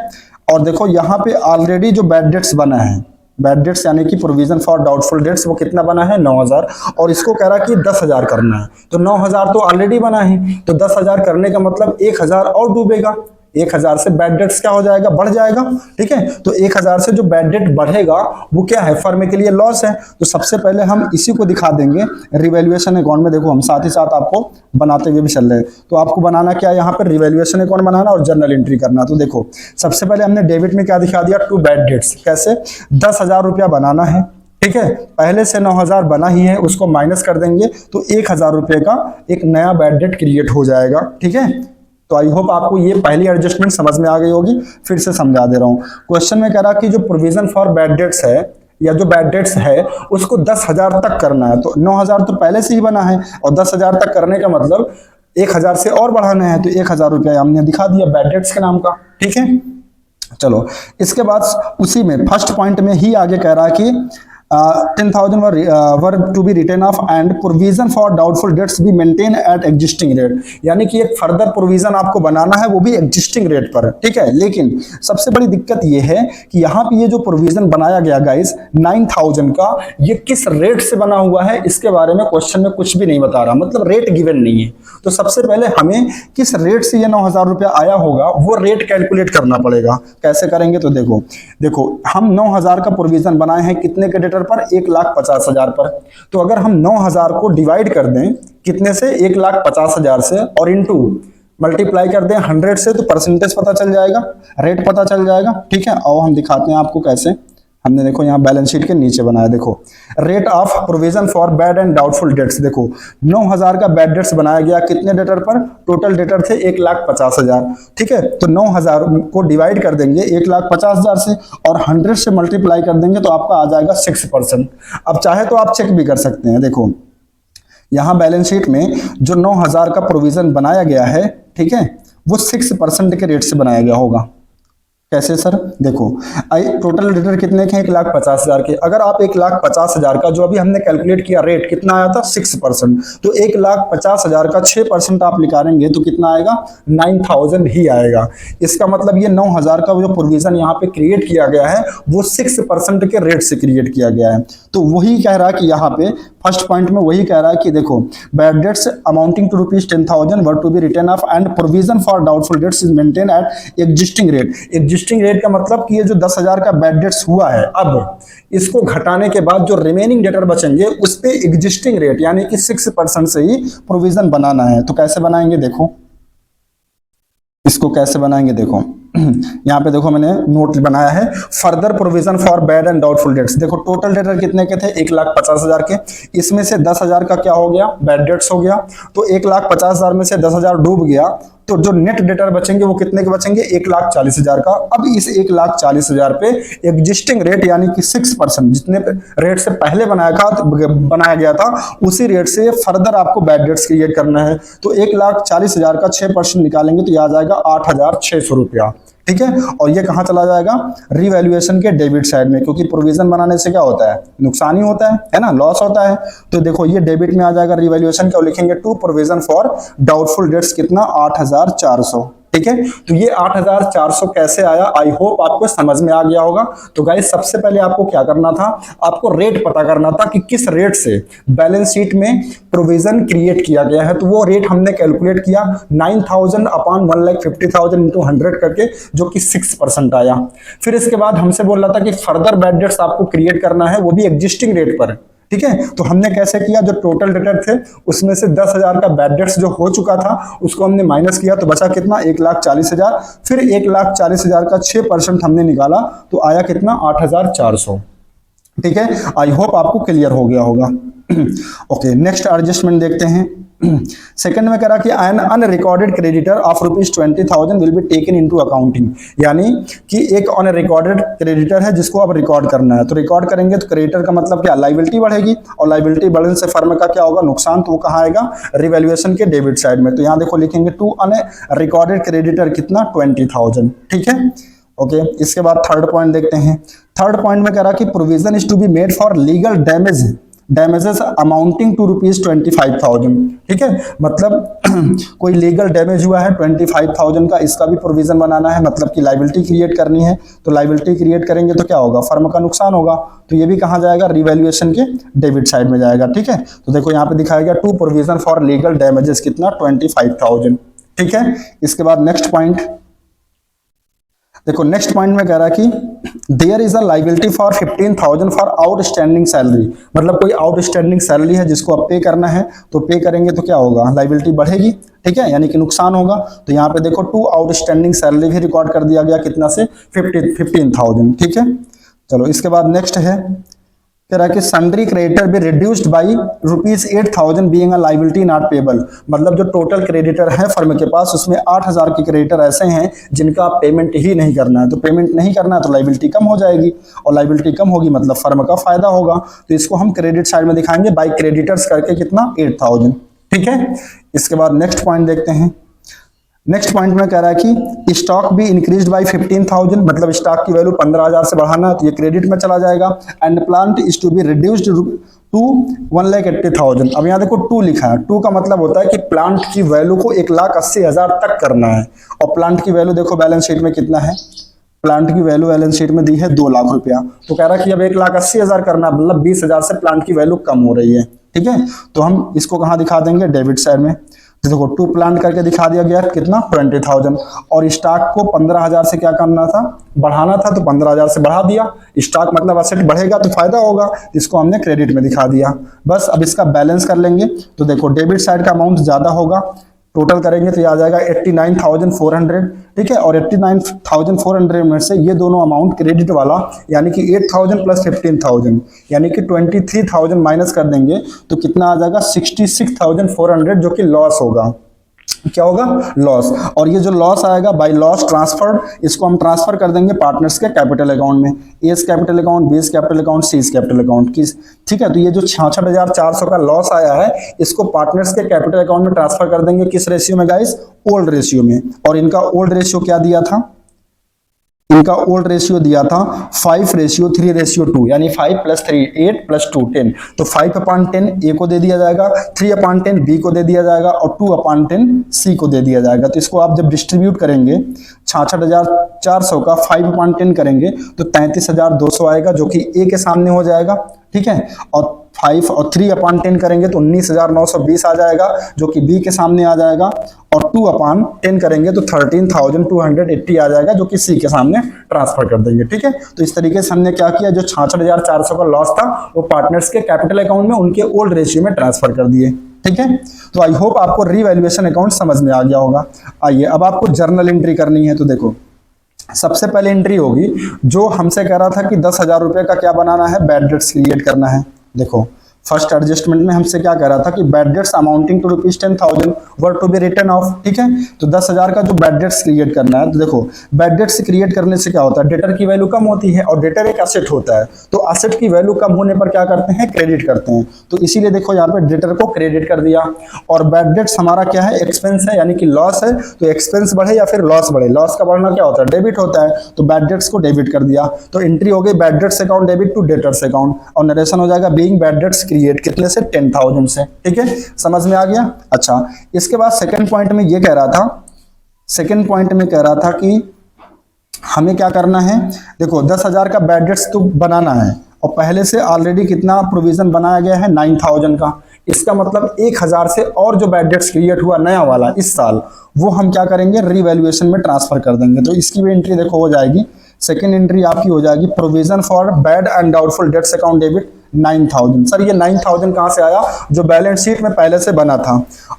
और देखो यहाँ पे ऑलरेडी जो बैड डेट्स बना है, बैड डेट्स यानी कि प्रोविजन फॉर डाउटफुल डेट्स, वो कितना बना है 9,000, और इसको कह रहा कि 10,000 करना है, तो 9,000 तो ऑलरेडी बना है, तो 10,000 करने का मतलब 1,000 और डूबेगा। 1,000 से बैड डेट्स क्या हो जाएगा, बढ़ जाएगा। ठीक है, तो 1,000 से जो बैड डेट बढ़ेगा वो क्या है, फर्म के लिए लॉस है। तो सबसे पहले हम इसी को दिखा देंगे रिवैल्यूएशन अकाउंट में। देखो हम साथ ही साथ आपको बनाते हुए भी चल रहे हैं, तो आपको बनाना क्या है, यहाँ पर रिवैल्यूएशन अकाउंट बनाना और जर्नल एंट्री करना। तो देखो सबसे पहले हमने डेबिट में क्या दिखा दिया, टू बैड डेट्स। कैसे, 10,000 रुपया बनाना है। ठीक है, पहले से 9,000 बना ही है, उसको माइनस कर देंगे तो 1,000 रुपए का एक नया बैड डेट क्रिएट हो जाएगा। ठीक है, तो आई होप आपको ये पहली एडजस्टमेंट समझ में आ गई होगी, फिर से समझा दे रहा हूं। क्वेश्चन में कह रहा कि जो प्रोविजन फॉर बैड डेट्स है या जो बैड डेट्स है उसको 10,000 तक करना है, तो 9,000 तो पहले से ही बना है और 10,000 तक करने का मतलब 1,000 से और बढ़ाना है, तो 1,000 रुपया हमने दिखा दिया बैड डेट्स के नाम का। ठीक है, चलो इसके बाद उसी में फर्स्ट पॉइंट में ही आगे कह रहा है कि 10,000 were to be return off and provision for doubtful debts be maintain at existing rate, यानी कि एक फर्दर प्रोविजन आपको बनाना है, वो भी एग्जिस्टिंग रेट पर। ठीक है, लेकिन सबसे बड़ी दिक्कत ये है कि यहाँ पे ये जो प्रोविजन बनाया गया गाइस 9,000 का, ये किस रेट से बना हुआ है इसके बारे में क्वेश्चन में कुछ भी नहीं बता रहा, मतलब रेट गिवन नहीं है। तो सबसे पहले हमें किस रेट से ये 9,000 रुपया आया होगा वो रेट कैलकुलेट करना पड़ेगा। कैसे करेंगे, तो देखो हम 9,000 का प्रोविजन बनाए हैं कितने के डेटर पर, 1,50,000 पर। तो अगर हम 9,000 को डिवाइड कर दें कितने से, 1,50,000 से, और इनटू मल्टीप्लाई कर दें 100 से, तो परसेंटेज पता चल जाएगा, रेट पता चल जाएगा। ठीक है, और हम दिखाते हैं आपको कैसे। हमने देखो यहाँ बैलेंस शीट के नीचे बनाया, देखो rate of provision for bad and doubtful dates. देखो 9,000 का बैड डेट्स बनाया गया कितने डेटर पर, टोटल डेटर थे 1,50,000। ठीक है, तो 9,000 को डिवाइड कर देंगे 1,50,000 से और 100 से मल्टीप्लाई कर देंगे तो आपका आ जाएगा 6%। अब चाहे तो आप चेक भी कर सकते हैं, देखो यहाँ बैलेंस शीट में जो 9,000 का प्रोविजन बनाया गया है, ठीक है, वो 6% के रेट से बनाया गया होगा। कैसे सर, देखो टोटल डेटर कितने के, 1,50,000 के। अगर आप 1,50,000 का जो अभी हमने कैलकुलेट किया रेट कितना आया था 6%, तो 1,50,000 का 6% आप निकालेंगे तो कितना आएगा, 9,000 ही आएगा। इसका मतलब ये 9,000 का जो प्रोविजन यहाँ पे क्रिएट किया गया है वो 6% के रेट से क्रिएट किया गया है। तो वही कह रहा है कि यहाँ पे फर्स्ट पॉइंट में वही कह रहा है कि देखो bad debts amounting to ₹10,000 were to be return off and provision for doubtful debts is maintain at existing rate. Existing rate का मतलब कि ये जो 10,000 का बैड डेट्स हुआ है, अब इसको घटाने के बाद जो रिमेनिंग डेटर बचेंगे उस पे एग्जिस्टिंग रेट यानी कि 6% से ही प्रोविजन बनाना है। तो कैसे बनाएंगे, देखो इसको कैसे बनाएंगे, देखो यहाँ पे देखो मैंने नोट बनाया है, further provision for bad and doubtful dates. देखो टोटल डेटर कितने के थे, 1,50,000 के, इसमें से 10,000 का क्या हो गया, बैड डेट्स हो गया, तो 1,50,000 में से 10,000 डूब गया, तो जो नेट डेटर बचेंगे वो कितने के बचेंगे, 1,40,000 का। अब इस 1,40,000 पे एग्जिस्टिंग रेट यानी कि 6% जितने रेट से पहले बनाया गया था उसी रेट से फर्दर आपको बैड डेट्स क्रिएट करना है। तो 1,40,000 का 6% निकालेंगे तो यह आ जाएगा 8,600 रुपया। ठीक है। और ये कहाँ चला जाएगा, रिवैल्यूएशन के डेबिट साइड में, क्योंकि प्रोविजन बनाने से क्या होता है, नुकसान ही होता है ना, लॉस होता है। तो देखो ये डेबिट में आ जाएगा रिवैल्यूएशन, क्या लिखेंगे, to provision for doubtful debts, कितना 8400। ठीक है, तो ये 8400 कैसे आया, आई होप आपको समझ में आ गया होगा। तो गाइस सबसे पहले आपको क्या करना था, आपको रेट पता करना था कि किस रेट से बैलेंस शीट में प्रोविजन क्रिएट किया गया है। तो वो रेट हमने कैलकुलेट किया 9000 अपॉन 1,50,000 इंटू 100 करके, जो कि 6% आया। फिर इसके बाद हमसे बोल रहा था कि फर्दर बैड डेट्स आपको क्रिएट करना है, वो भी एग्जिस्टिंग रेट पर। ठीक है, तो हमने कैसे किया, जो टोटल डेटर थे उसमें से 10,000 का बैड डेट्स जो हो चुका था उसको हमने माइनस किया, तो बचा कितना 1,40,000। फिर 1,40,000 का 6% हमने निकाला, तो आया कितना 8,400। ठीक है, आई होप आपको क्लियर हो गया होगा। ओके, नेक्स्ट एडजस्टमेंट देखते हैं। सेकंड में कह रहा कि an unrecorded creditor of ₹20,000 will be taken into accounting, यानी कि एक अनरिकॉर्डेड क्रेडिटर है जिसको अब रिकॉर्ड करना है। तो रिकॉर्ड करेंगे तो क्रेडिटर का मतलब क्या, लायबिलिटी बढ़ेगी, और लायबिलिटी बढ़ने से फर्म का क्या होगा, नुकसान। तो वो कहाँ आएगा, रिवैल्यूएशन के डेबिट साइड में। तो यहाँ देखो लिखेंगे टू अनरिकॉर्डेड क्रेडिटर कितना 20,000। ठीक है, ओके। इसके बाद थर्ड पॉइंट देखते हैं। थर्ड पॉइंट में कह रहा कि provision is to be made for legal damages amounting to ₹25,000। ठीक है, मतलब कोई लीगल डैमेज हुआ है 25,000 का, इसका भी प्रोविजन बनाना है, मतलब कि लायबिलिटी क्रिएट करनी है। तो लायबिलिटी क्रिएट करेंगे तो क्या होगा, फर्म का नुकसान होगा। तो ये भी कहाँ जाएगा, रिवैल्यूएशन के डेबिट साइड में जाएगा। ठीक है, तो देखो यहाँ पे दिखाया गया to provision for legal damages कितना 25,000। ठीक है, इसके बाद नेक्स्ट पॉइंट देखो। नेक्स्ट पॉइंट में कह रहा है कि there is a liability for 15,000 for outstanding salary, मतलब कोई आउटस्टैंडिंग सैलरी है जिसको अब पे करना है, तो पे करेंगे तो क्या होगा, लायबिलिटी बढ़ेगी। ठीक है, यानी कि नुकसान होगा। तो यहाँ पे देखो टू आउटस्टैंडिंग सैलरी भी रिकॉर्ड कर दिया गया, कितना से 15,000। ठीक है, चलो इसके बाद नेक्स्ट है, कह रहा है कि सन्ड्री क्रेडिटर भी reduced by ₹8,000 being a liability not payable, मतलब जो टोटल क्रेडिटर है फर्म के पास उसमें 8,000 के क्रेडिटर ऐसे हैं जिनका पेमेंट ही नहीं करना है। तो पेमेंट नहीं करना है तो लायबिलिटी कम हो जाएगी, और लायबिलिटी कम होगी मतलब फर्म का फायदा होगा। तो इसको हम क्रेडिट साइड में दिखाएंगे बाई क्रेडिटर्स करके, कितना 8,000। ठीक है, इसके बाद नेक्स्ट पॉइंट देखते हैं। नेक्स्ट पॉइंट में कह रहा है कि स्टॉक भी इंक्रीज बाय 15,000, मतलब स्टॉक की वैल्यू 15,000 से बढ़ाना है, तो ये क्रेडिट में चला जाएगा। And plant is to be reduced to 1,80,000। अब यहाँ देखो 2 लिखा है, 2 का मतलब होता है कि प्लांट की वैल्यू को 1,80,000 तक करना है। और प्लांट की वैल्यू देखो बैलेंस शीट में कितना है, प्लांट की वैल्यू बैलेंस शीट में दी है 2 लाख रुपया। तो कह रहा है कि अब 1,80,000 करना, मतलब 20,000 से प्लांट की वैल्यू कम हो रही है। ठीक है, तो हम इसको कहाँ दिखा देंगे, डेबिट साइड में। तो देखो 2 प्लांट करके दिखा दिया गया, कितना 20,000। और स्टॉक को 15,000 से क्या करना था, बढ़ाना था, तो 15,000 से बढ़ा दिया। स्टॉक मतलब असेट बढ़ेगा तो फायदा होगा, इसको हमने क्रेडिट में दिखा दिया। बस अब इसका बैलेंस कर लेंगे। तो देखो डेबिट साइड का अमाउंट ज्यादा होगा, टोटल करेंगे तो ये आ जाएगा 89,400। ठीक है, और 89,400 में से ये दोनों अमाउंट क्रेडिट वाला, यानी कि 8,000 प्लस 15,000, यानी कि 23,000 माइनस कर देंगे तो कितना आ जाएगा 66,400, जो कि लॉस होगा। क्या होगा, लॉस। और ये जो लॉस आएगा बाय लॉस ट्रांसफर, इसको हम ट्रांसफर कर देंगे पार्टनर्स के कैपिटल अकाउंट में, A's capital account, B's capital account, C's capital account की। ठीक है, तो ये जो 66,400 का लॉस आया है इसको पार्टनर्स के कैपिटल अकाउंट में ट्रांसफर कर देंगे, किस रेशियो में गाइस, ओल्ड रेशियो में। और इनका ओल्ड रेशियो क्या दिया था, इनका ओल्ड रेशियो दिया था 5:3:2, यानी 5 + 3 8 + 2 10। तो 5/10 ए को दे दिया जाएगा, 3/10 बी को दे दिया जाएगा, और 2/10 सी को दे दिया जाएगा। तो इसको आप जब डिस्ट्रीब्यूट करेंगे 66,400 का 5/10 करेंगे तो 33,200 आएगा, जो कि ए के सामने हो जाएगा। ठीक है, और 5 और 3/10 करेंगे तो 19,920 आ जाएगा, जो कि बी के सामने आ जाएगा। और 2/10 करेंगे तो 13,280 आ जाएगा, जो कि सी के सामने ट्रांसफर कर देंगे। ठीक है, तो इस तरीके से हमने क्या किया, जो 66,400 का लॉस था वो पार्टनर्स के कैपिटल अकाउंट में उनके ओल्ड रेशियो में ट्रांसफर कर दिए। ठीक है, तो आई होप आपको रीवैल्यूएशन अकाउंट समझ में आ गया होगा। आइए अब आपको जर्नल एंट्री करनी है। तो देखो सबसे पहले एंट्री होगी, जो हमसे कह रहा था कि 10,000 रुपए का क्या बनाना है, बैड डेट्स क्रिएट करना है। देखो फर्स्ट एडजस्टमेंट में हमसे क्या कह रहा था कि bad debts amounting to ₹10,000 were to be return off, ठीक है। तो 10,000 का जो बैड डेट्स क्रिएट करना है, तो देखो बैड डेट्स क्रिएट करने से क्या होता है, डेटर की वैल्यू कम होती है और डेटर एक एसेट होता है, तो एसेट की वैल्यू कम होने पर क्या करते हैं, क्रेडिट करते हैं। तो इसीलिए देखो यहाँ पे डेटर को क्रेडिट कर दिया। और बैड डेट्स हमारा क्या है, एक्सपेंस है, यानी कि लॉस है, तो एक्सपेंस बढ़े या फिर लॉस बढ़े, लॉस का बढ़ना क्या होता है, डेबिट होता है, तो बैड डेट्स को डेबिट कर दिया। तो एंट्री हो गई bad debts account debit to debtors account, और नरेशन हो जाएगा बीइंग बैड डेट्स क्रिएट, कितने से, 10,000 से, ठीक है, समझ में आ गया। अच्छा, इसके बाद सेकंड पॉइंट में ये कह रहा था, सेकंड पॉइंट में कह रहा था कि हमें क्या करना है, देखो 10,000 का बैड डेट्स तो बनाना है और पहले से ऑलरेडी कितना प्रोविजन बनाया गया है, 9,000 का। इसका मतलब 1,000 से और जो बैड डेट्स क्रिएट हुआ नया वाला इस साल, वो हम क्या करेंगे, रीवैल्यूएशन में ट्रांसफर कर देंगे। तो इसकी भी एंट्री देखो हो जाएगी, सेकेंड एंट्री आपकी हो जाएगी provision for bad and doubtful dates account debit 9,000। Sir ये 9,000 कहां से आया, जो बैलेंस शीट में पहले से बना था,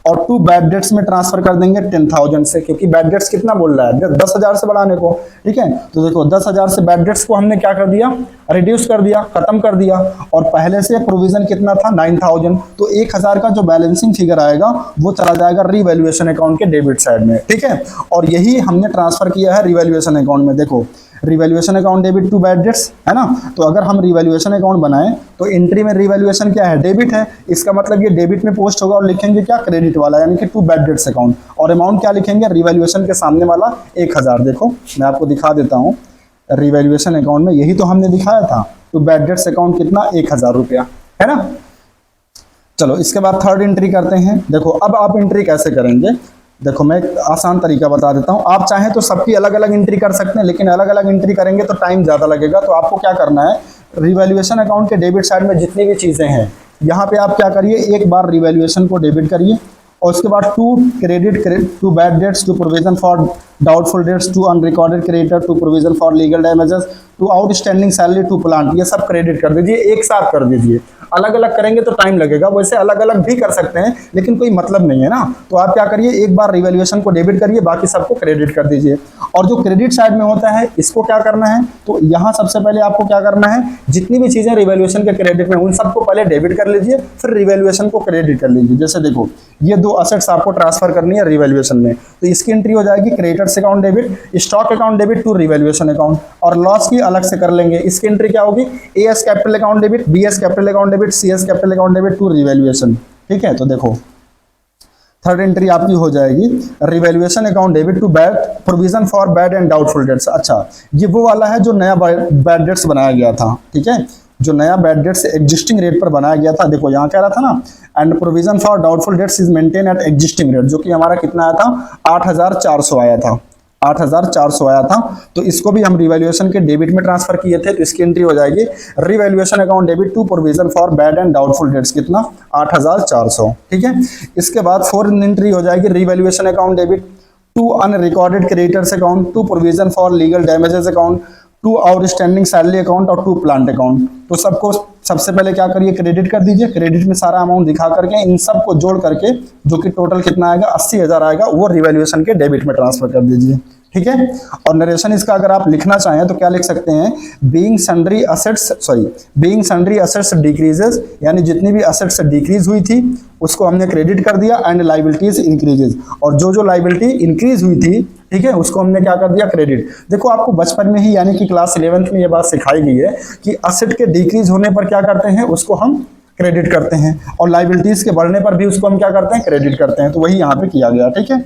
और टू बैड डेट्स में ट्रांसफर कर देंगे 10,000 से, क्योंकि बैड डेट्स कितना बोल रहा है, 10,000 से बढ़ाने को, ठीक है। तो देखो 10,000 से बैड डेट्स को हमने क्या कर दिया, रिड्यूस कर दिया, खत्म कर दिया, और पहले से प्रोविजन कितना था, 9,000, तो 1,000 का जो बैलेंसिंग फिगर आएगा वो चला जाएगा रीवैल्यूएशन अकाउंट के डेबिट साइड में, ठीक है। और यही हमने ट्रांसफर किया है रीवैल्यूएशन अकाउंट में। देखो revaluation account debit to bad debts है ना, तो अगर हम रिवैल्यूएशन अकाउंट बनाएं तो एंट्री में रिवैल्यूएशन क्या है, डेबिट है, इसका मतलब ये डेबिट में पोस्ट होगा और लिखेंगे क्या, क्रेडिट वाला, यानी कि टू बैड डेट्स अकाउंट, और अमाउंट क्या लिखेंगे, रिवैल्यूएशन के सामने वाला 1,000। देखो मैं आपको दिखा देता हूँ, रिवैल्यूएशन अकाउंट में यही तो हमने दिखाया था, टू बैड डेट्स अकाउंट कितना, 1,000 रुपया, है ना। चलो इसके बाद थर्ड एंट्री करते हैं। देखो अब आप एंट्री कैसे करेंगे, देखो मैं एक आसान तरीका बता देता हूं, आप चाहें तो सबकी अलग अलग एंट्री कर सकते हैं, लेकिन अलग अलग एंट्री करेंगे तो टाइम ज्यादा लगेगा। तो आपको क्या करना है, रिवैल्यूएशन अकाउंट के डेबिट साइड में जितनी भी चीजें हैं, यहाँ पे आप क्या करिए, एक बार रिवैल्यूएशन को डेबिट करिए, और उसके बाद to credit to bad debts to provision for doubtful debts to unrecorded creditor to provision for legal damages to outstanding salary to plant, ये सब क्रेडिट कर दीजिए, एक साथ कर दीजिए। अलग अलग करेंगे तो टाइम लगेगा, वैसे अलग अलग भी कर सकते हैं लेकिन कोई मतलब नहीं है ना। तो आप क्या करिए, एक बार रिवैल्यूएशन को डेबिट करिए, बाकी सबको क्रेडिट कर दीजिए। और जो क्रेडिट साइड में होता है इसको क्या करना है, तो यहाँ सबसे पहले आपको क्या करना है, जितनी भी चीजें रिवैल्यूएशन के क्रेडिट में उन सबको पहले डेबिट कर लीजिए, फिर रिवैल्यूएशन को क्रेडिट कर लीजिए। जैसे देखो ये दो असेट्स आपको ट्रांसफर करनी है रिवैल्यूएशन में, तो इसकी एंट्री हो जाएगी creditors account debit, stock account debit to revaluation account, और लॉस की अलग से कर लेंगे। इसकी एंट्री क्या होगी, A's capital account debit, B's capital account debit, C's capital account debit to revaluation, ठीक है। तो देखो थर्ड एंट्री आपकी हो जाएगी revaluation account debit to bad provision for bad and doubtful debts. अच्छा ये वो वाला है जो नया बैड डेट्स बनाया गया था, ठीक है, जो नया बैड डेट्स एग्जिस्टिंग रेट पर बनाया गया था। देखो यहाँ कह रहा था ना, and provision for doubtful debts is maintain at existing rate, जो कि हमारा कितना आया था, 8,400 आया था, 8,400 आया था। तो इसको भी हम रिवैल्यूएशन के डेबिट में ट्रांसफर किए थे, तो इसकी एंट्री हो जाएगी revaluation account debit to provision for bad and doubtful debts, कितना, 8,400, ठीक है। इसके बाद फोर्थ एंट्री हो जाएगी revaluation account debit to unrecorded creditors account to provision for legal damages account to outstanding salary account और टू प्लांट अकाउंट। तो सबको सबसे पहले क्या करिए, क्रेडिट कर दीजिए, क्रेडिट में सारा अमाउंट दिखा करके इन सबको जोड़ करके जो कि टोटल कितना आएगा, 80,000 आएगा, वो रिवैल्यूएशन के डेबिट में ट्रांसफर कर दीजिए, ठीक है। और नरेशन इसका अगर आप लिखना चाहें तो क्या लिख सकते हैं, बीइंग सन्ड्री असेट्स डिक्रीजेस, यानी जितनी भी असेट्स डिक्रीज हुई थी उसको हमने क्रेडिट कर दिया, एंड लाइबिलिटीज इंक्रीजेस, और जो लाइबिलिटी इंक्रीज हुई थी, ठीक है, उसको हमने क्या कर दिया, क्रेडिट। देखो आपको बचपन में ही यानी कि क्लास 11th में ये बात सिखाई गई है कि असेट के डिक्रीज होने पर क्या करते हैं, उसको हम क्रेडिट करते हैं, और लाइबिलिटीज के बढ़ने पर भी उसको हम क्या करते हैं, क्रेडिट करते हैं। तो वही यहाँ पे किया गया, ठीक है।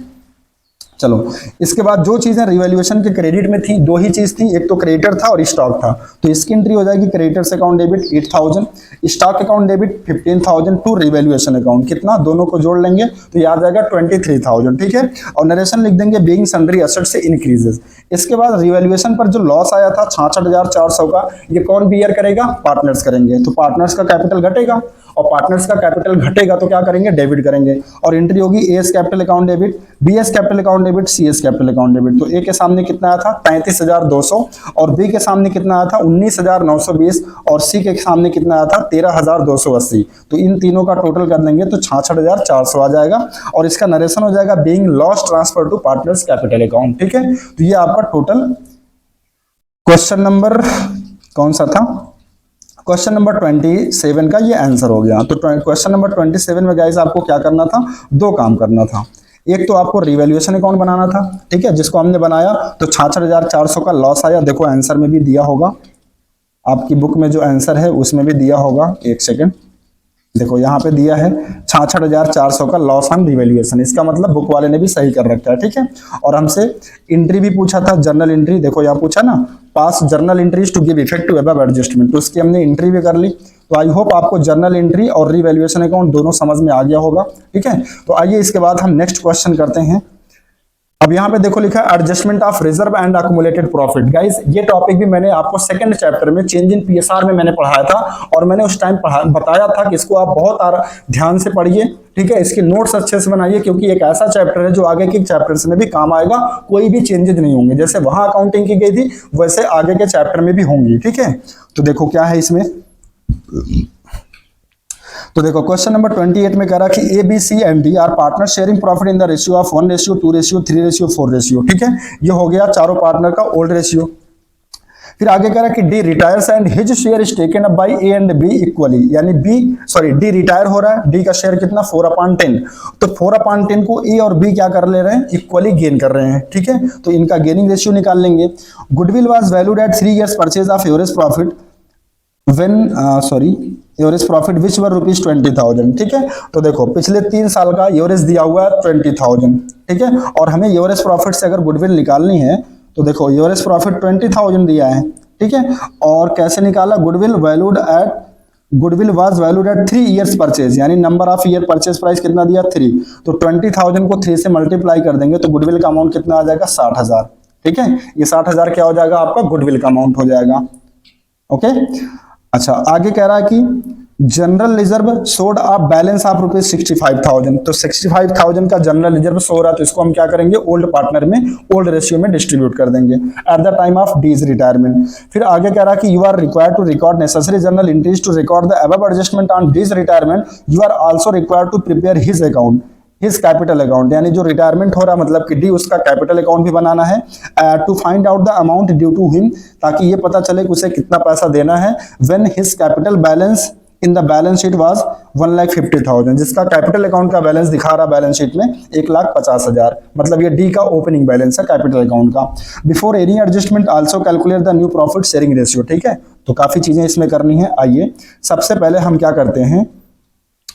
चलो इसके बाद जो चीजें रिवैल्यूएशन के क्रेडिट में थी, दो ही चीज थी, एक तो क्रेडिटर था और स्टॉक था। तो इसकी एंट्री हो जाएगी creditors account debit 8,000, stock account debit 15,000 to revaluation account, कितना, दोनों को जोड़ लेंगे तो याद आएगा 23,000, ठीक है। और नरेशन लिख देंगे बीइंग सन्ड्री असेट्स से इंक्रीजेस। इसके बाद रिवैल्यूएशन पर जो लॉस आया था 66,400 का, ये कौन बियर करेगा, पार्टनर्स करेंगे। तो पार्टनर्स का कैपिटल घटेगा, और पार्टनर्स का कैपिटल घटेगा तो क्या करेंगे, डेबिट करेंगे। और एंट्री होगी A's capital account debit, B's capital account debit, C's capital account debit. तो ए के सामने कितना आया था, 33,200, और बी के सामने कितना आया था, 19,920, और सी के सामने कितना आया था, 13,280। तो इन तीनों का टोटल कर लेंगे तो 66,400 आ जाएगा, और इसका नरेशन हो जाएगा being loss transfer to partners capital account, ठीक है। तो ये आपका टोटल क्वेश्चन नंबर कौन सा था, क्वेश्चन नंबर 27 का ये आंसर हो गया। तो क्वेश्चन नंबर 27 में गाइस आपको क्या करना था, दो काम करना था। एक तो आपको रिवैल्यूएशन अकाउंट बनाना था, ठीक है, जिसको हमने बनाया तो 66,400 का लॉस आया। देखो आंसर में भी दिया होगा, आपकी बुक में जो आंसर है उसमें भी दिया होगा। एक सेकेंड, देखो यहाँ पे दिया है 66,400 का लॉस ऑन रिवैल्यूएशन। इसका मतलब बुक वाले ने भी सही कर रखा है, ठीक है। और हमसे एंट्री भी पूछा था, जर्नल एंट्री। देखो यहाँ पूछा ना, pass journal entries to give effect to above adjustment, तो उसकी हमने एंट्री भी कर ली। तो आई होप आपको जर्नल एंट्री और रिवैल्यूएशन अकाउंट दोनों समझ में आ गया होगा, ठीक है। तो आइए इसके बाद हम नेक्स्ट क्वेश्चन करते हैं। अब यहाँ पे देखो लिखा है adjustment of reserve and accumulated profit. Guys ये टॉपिक भी मैंने आपको सेकंड चैप्टर में चेंज इन पीएसआर में मैंने पढ़ाया था, और मैंने उस टाइम बताया था कि इसको आप बहुत ध्यान से पढ़िए, ठीक है। इसके नोट्स अच्छे से बनाइए, क्योंकि एक ऐसा चैप्टर है जो आगे के चैप्टर्स में भी काम आएगा, कोई भी चेंजेस नहीं होंगे। जैसे वहां अकाउंटिंग की गई थी वैसे आगे के चैप्टर में भी होंगी, ठीक है। तो देखो क्या है इसमें, तो देखो क्वेश्चन नंबर 28 में कह रहा कि A B C and D are partner sharing profit in the ratio of 1:2:3:4 ratio, ठीक है। ये हो गया चारों पार्टनर का ओल्ड रेशियो। फिर आगे कह रहा कि D retires and his share is taken up bye A and be equally, यानी डी रिटायर हो रहा है, डी का शेयर कितना 4/10, तो 4/10 को ए और बी क्या कर ले रहे हैं, इक्वली गेन कर रहे हैं, ठीक है। तो इनका गेनिंग रेशियो निकाल लेंगे। Goodwill was valued at 3 years purchase of average profit average profit which were ₹20,000, ठीक है। तो देखो पिछले 3 साल का एवरेज दिया हुआ है 20,000, ठीक है। और हमें एवरेज प्रॉफिट से अगर गुडविल निकालनी है तो देखो एवरेज प्रॉफिट 20,000 दिया है, ठीक है। और कैसे निकाला, goodwill was valued at 3 years purchase, यानी number of year purchase price कितना दिया 3, तो 20,000 को 3 से मल्टीप्लाई कर देंगे तो गुडविल का अमाउंट कितना आ जाएगा 60,000, ठीक है। ये 60,000 क्या हो जाएगा, आपका गुडविल का अमाउंट हो जाएगा, ओके। अच्छा आगे कह रहा है कि जनरल रिजर्व सोड ऑफ बैलेंस ऑफ ₹65,000, तो 65,000 का जनरल रिजर्व सो रहा है, तो इसको हम क्या करेंगे, ओल्ड पार्टनर में ओल्ड रेशियो में डिस्ट्रीब्यूट कर देंगे at the time of D's retirement. फिर आगे कह रहा है कि you are required to record necessary journal entries to record the above adjustment on D's retirement, you are also required to prepare his account, his capital account, यानी जो retirement हो रहा है मतलब कि डी उसका कैपिटल अकाउंट भी बनाना है, to find out the amount due to him, ताकि ये पता चले कि उसे कितना पैसा देना है। When his capital balance in the balance sheet was 1,50,000, जिसका कैपिटल अकाउंट का बैलेंस दिखा रहा बैलेंस शीट में 1,50,000, मतलब ये डी का ओपनिंग बैलेंस है कैपिटल अकाउंट का। Before any adjustment also calculate the new profit sharing ratio, ठीक है। तो काफी चीजें इसमें करनी है। आइए सबसे पहले हम क्या करते हैं,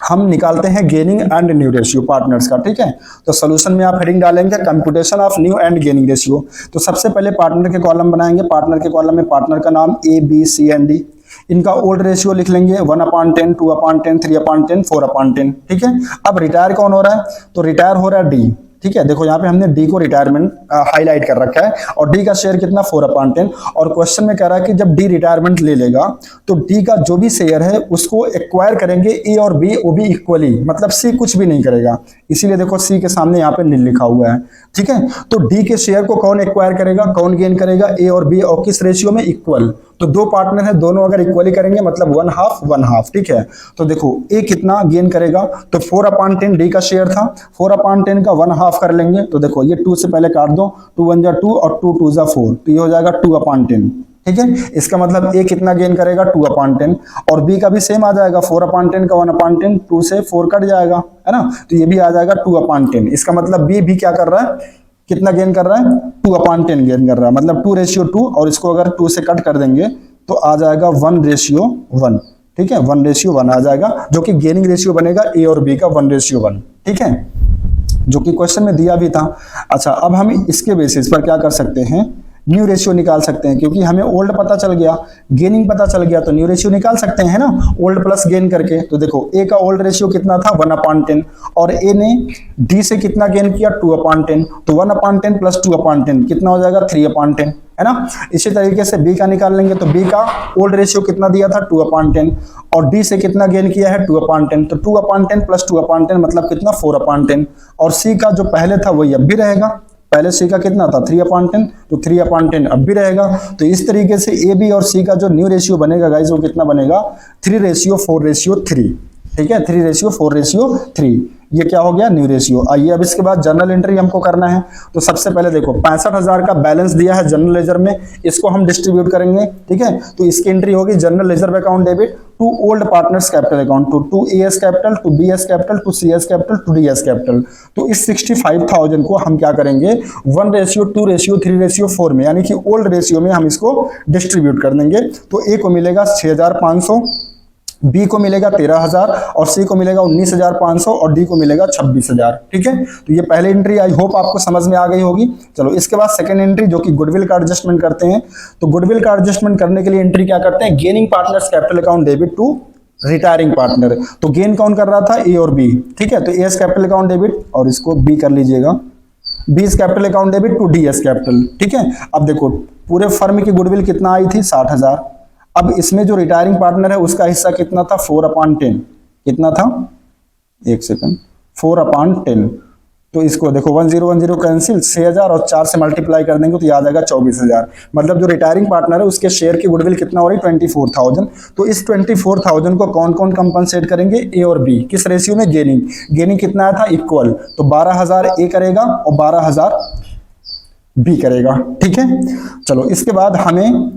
हम निकालते हैं gaining and new ratio partners का, ठीक है। तो सॉल्यूशन में आप हेडिंग डालेंगे computation of new and gaining ratio. तो सबसे पहले पार्टनर के कॉलम बनाएंगे, पार्टनर के कॉलम में पार्टनर का नाम A B C and D, इनका ओल्ड रेशियो लिख लेंगे 1/10, 2/10, 3/10, 4/10, ठीक है। अब रिटायर कौन हो रहा है, तो रिटायर हो रहा है डी, ठीक है। देखो यहाँ पे हमने डी को रिटायरमेंट हाईलाइट कर रखा है, और डी का शेयर कितना 4/10, और क्वेश्चन में कह रहा है कि जब डी रिटायरमेंट ले लेगा तो डी का जो भी शेयर है उसको एक्वायर करेंगे ए और बी, वो भी इक्वली, मतलब सी कुछ भी नहीं करेगा, इसीलिए देखो सी के सामने यहाँ पे नील लिखा हुआ है, ठीक है। तो डी के शेयर को कौन एक्वायर करेगा, कौन गेन करेगा, ए और बी, और किस रेशियो में, इक्वल। तो दो पार्टनर है, दोनों अगर इक्वली करेंगे मतलब 1/2, ठीक है। तो देखो ए कितना गेन करेगा, तो 4/10 डी का शेयर था, 4/10 का 1/2 कर लेंगे, तो देखो ये 2 से पहले काट दो, 2 1 जा 2 और 2 2 जा 4, तो ये हो जाएगा 2/10, ठीक है। इसका मतलब ए कितना गेन करेगा 2/10, और बी का भी सेम आ जाएगा 4/10 का 1/10, 2 से 4 कट जाएगा, है ना, तो ये भी आ जाएगा 2/10। इसका मतलब बी भी क्या कर रहा है, कितना गेन कर रहा है, 2/10 गेन कर रहा है, मतलब 2:2, और इसको अगर 2 से कट कर देंगे तो आ जाएगा 1:1, ठीक है, 1:1 आ जाएगा, जो कि गेनिंग रेशियो बनेगा ए और बी का 1:1, ठीक है, जो कि क्वेश्चन में दिया भी था। अच्छा अब हम इसके बेसिस पर क्या कर सकते हैं, न्यू रेशियो निकाल सकते हैं, क्योंकि हमें ओल्ड पता चल गया, गेनिंग पता चल गया, तो न्यू रेशियो निकाल सकते हैं ना, ओल्ड प्लस गेन करके। तो देखो ए का ओल्ड रेशियो कितना था 1/10, और ए ने डी से कितना गेन किया 2/10, तो 1/10 प्लस 2/10 कितना हो जाएगा 3/10, है ना। इसी तरीके से बी का निकाल लेंगे, तो बी का ओल्ड रेशियो कितना दिया था 2/10, और डी से कितना गेन किया है 2/10, तो 2/10 प्लस 2/10 मतलब कितना 4/10, और सी का जो पहले था वही अब भी रहेगा, पहले सी का कितना था 3/10, तो 3/10 अब भी रहेगा। तो इस तरीके से ए बी और सी का जो न्यू रेशियो बनेगा गाइस वो कितना बनेगा 3:4:3, ठीक है, 3:4:3, ये क्या हो गया, न्यू रेशियो। आइए अब इसके बाद जर्नल एंट्री हमको करना है। तो सबसे पहले देखो 65,000 का बैलेंस दिया है जनरल लेजर में, इसको हम डिस्ट्रीब्यूट करेंगे। ठीक है, तो इसकी एंट्री होगी general ledger account debit to old partners capital account, to A's capital, to B's capital, to C's capital, to D's capital. तो इस 65,000 को हम क्या करेंगे, 1:2:3:4 में, यानी कि ओल्ड रेशियो में हम इसको डिस्ट्रीब्यूट कर देंगे। तो ए को मिलेगा 6,500, बी को मिलेगा 13,000 और सी को मिलेगा 19,500 और डी को मिलेगा 26,000। ठीक है, तो ये पहली एंट्री आई होप आपको समझ में आ गई होगी। चलो इसके बाद सेकंड एंट्री जो कि गुडविल का एडजस्टमेंट करते हैं। तो गुडविल का एडजस्टमेंट करने के लिए एंट्री क्या करते हैं, gaining partners capital account debit to retiring partner. तो गेन कौन कर रहा था, ए और बी। ठीक है, तो एस कैपिटल अकाउंट डेबिट और इसको बी कर लीजिएगा, B's capital account debit to D's capital. ठीक है, अब देखो पूरे फर्म की गुडविल कितना आई थी, 60,000। अब इसमें जो रिटायरिंग पार्टनर है उसका हिस्सा कितना था, 4/10। कितना था, एक सेकंड, 4/10। तो इसको देखो 1010 कैंसिल, 6,000 और 4 से मल्टीप्लाई कर देंगे तो याद आएगा 24,000। मतलब जो रिटायरिंग पार्टनर है उसके शेयर की गुडविल कितना हो रही, 24,000। तो इस 24,000 को कौन कौन कंपनसेट करेंगे, ए और बी। किस रेशियो में, गेनिंग। गेनिंग कितना आया था, इक्वल। तो 12,000 ए करेगा और 12,000 बी करेगा। ठीक है, चलो इसके बाद हमें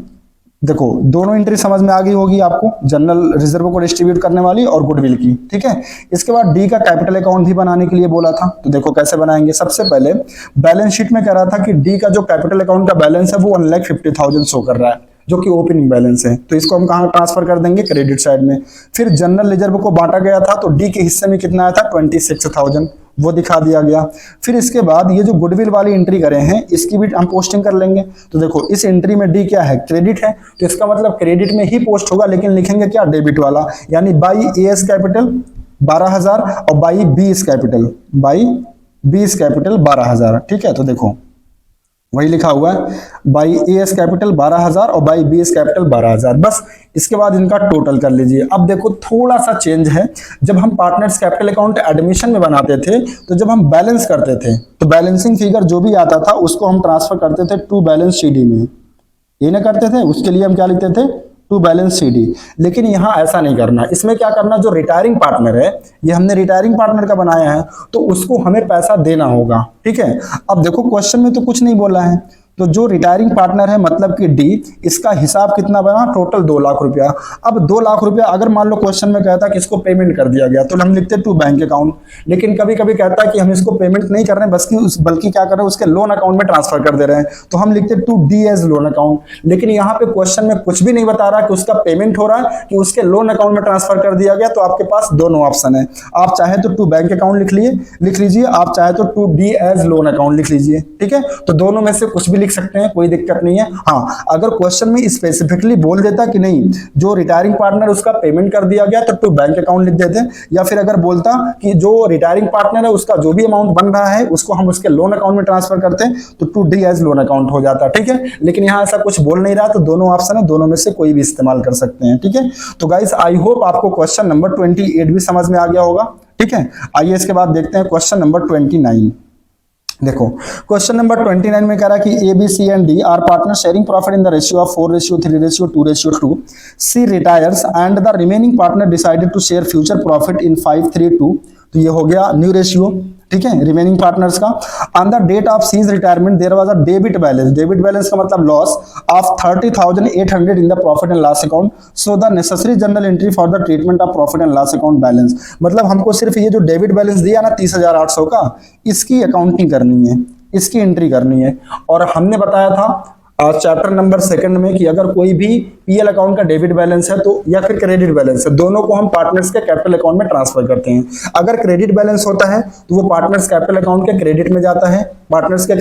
देखो दोनों एंट्री समझ में आ गई होगी आपको, जनरल रिजर्व को डिस्ट्रीब्यूट करने वाली और गुडविल की। ठीक है, इसके बाद डी का कैपिटल अकाउंट भी बनाने के लिए बोला था। तो देखो कैसे बनाएंगे, सबसे पहले बैलेंस शीट में कह रहा था कि डी का जो कैपिटल अकाउंट का बैलेंस है वो 1,50,000 शो कर रहा है, जो कि ओपनिंग बैलेंस है। तो इसको हम कहां ट्रांसफर कर देंगे, क्रेडिट साइड में। फिर जनरल रिजर्व को बांटा गया था तो डी के हिस्से में कितना आया था, 26,000, वो दिखा दिया गया। फिर इसके बाद ये जो गुडविल वाली एंट्री करे हैं इसकी भी हम पोस्टिंग कर लेंगे। तो देखो इस एंट्री में डी क्या है, क्रेडिट है, तो इसका मतलब क्रेडिट में ही पोस्ट होगा, लेकिन लिखेंगे क्या, डेबिट वाला। यानी बाई एएस कैपिटल 12,000 और by B's capital, by B's capital 12,000। ठीक है, तो देखो वही लिखा हुआ है, बाई एएस कैपिटल 12,000 और बाई बीएस कैपिटल 12,000। बस इसके बाद इनका टोटल कर लीजिए। अब देखो थोड़ा सा चेंज है, जब हम पार्टनर्स कैपिटल अकाउंट एडमिशन में बनाते थे तो जब हम बैलेंस करते थे तो बैलेंसिंग फिगर जो भी आता था उसको हम ट्रांसफर करते थे टू बैलेंस सीडी में। ये ना करते थे, उसके लिए हम क्या लिखते थे, टू बैलेंस सीडी। लेकिन यहां ऐसा नहीं करना, इसमें क्या करना, जो रिटायरिंग पार्टनर है, ये हमने रिटायरिंग पार्टनर का बनाया है तो उसको हमें पैसा देना होगा। ठीक है, अब देखो क्वेश्चन में तो कुछ नहीं बोला है, तो जो रिटायरिंग पार्टनर है मतलब कि डी, इसका हिसाब कितना बना, टोटल 2 लाख रुपया। अब 2 लाख रुपया अगर मान लो क्वेश्चन में कहता कि इसको पेमेंट कर दिया गया तो हम लिखते टू बैंक अकाउंट। लेकिन कभी कभी कहता है कि हम इसको पेमेंट नहीं कर रहे हैं, बल्कि क्या कर रहे हैं, उसके लोन अकाउंट में ट्रांसफर कर दे रहे हैं, तो हम लिखते to D as loan account. लेकिन यहाँ पे क्वेश्चन में कुछ भी नहीं बता रहा कि उसका पेमेंट हो रहा है कि उसके लोन अकाउंट में ट्रांसफर कर दिया गया। तो आपके पास दोनों ऑप्शन है, आप चाहे तो टू बैंक अकाउंट लिख लीजिए, आप चाहे तो to D as loan account लिख लीजिए। ठीक है, तो दोनों में से कुछ भी लिख सकते हैं, कोई दिक्कत नहीं है। हाँ, अगर क्वेश्चन में स्पेसिफिकली बोल देता कि नहीं जो रिटायरिंग पार्टनर उसका पेमेंट कर दिया गया तो टू बैंक अकाउंट लिख देते, या फिर अगर बोलता कि जो रिटायरिंग पार्टनर है उसका जो भी अमाउंट बन रहा है उसको हम उसके लोन अकाउंट में ट्रांसफर करते हैं तो to D as loan account हो जाता। ठीक है, लेकिन यहां ऐसा कुछ बोल नहीं रहा, तो दोनों ऑप्शन है, दोनों में से कोई भी इस्तेमाल कर सकते हैं। ठीक है, तो गाइस आई होप आपको क्वेश्चन नंबर 28 भी समझ में आ गया होगा। ठीक है, आइए इसके बाद देखते हैं क्वेश्चन नंबर 29। देखो क्वेश्चन नंबर 29 में कह रहा है कि A B C and D are partner sharing profit in the ratio of 4:3:2:2। C retires and the remaining partner decided to share future profit in 5:3:2। तो ये हो गया न्यू रेशियो। ठीक है, रिमेनिंग पार्टनर्स का। On the date of C's retirement there was a debit balance, debit balance का मतलब loss of 30,800 in the profit and loss account, so the necessary general entry for the treatment of profit and loss account balance. मतलब हमको सिर्फ ये जो debit balance दिया ना 30,800 का, इसकी अकाउंटिंग करनी है, इसकी एंट्री करनी है। और हमने बताया था चैप्टर नंबर 2 में कि अगर कोई भी पीएल अकाउंट का डेबिट बैलेंस है तो या फिर क्रेडिट बैलेंस है, दोनों को हम पार्टनर्स के कैपिटल अकाउंट में ट्रांसफर करते हैं। अगर क्रेडिट बैलेंस होता है तो वो पार्टनर्स कैपिटल अकाउंट के क्रेडिट में जाता है, पार्टनर्स का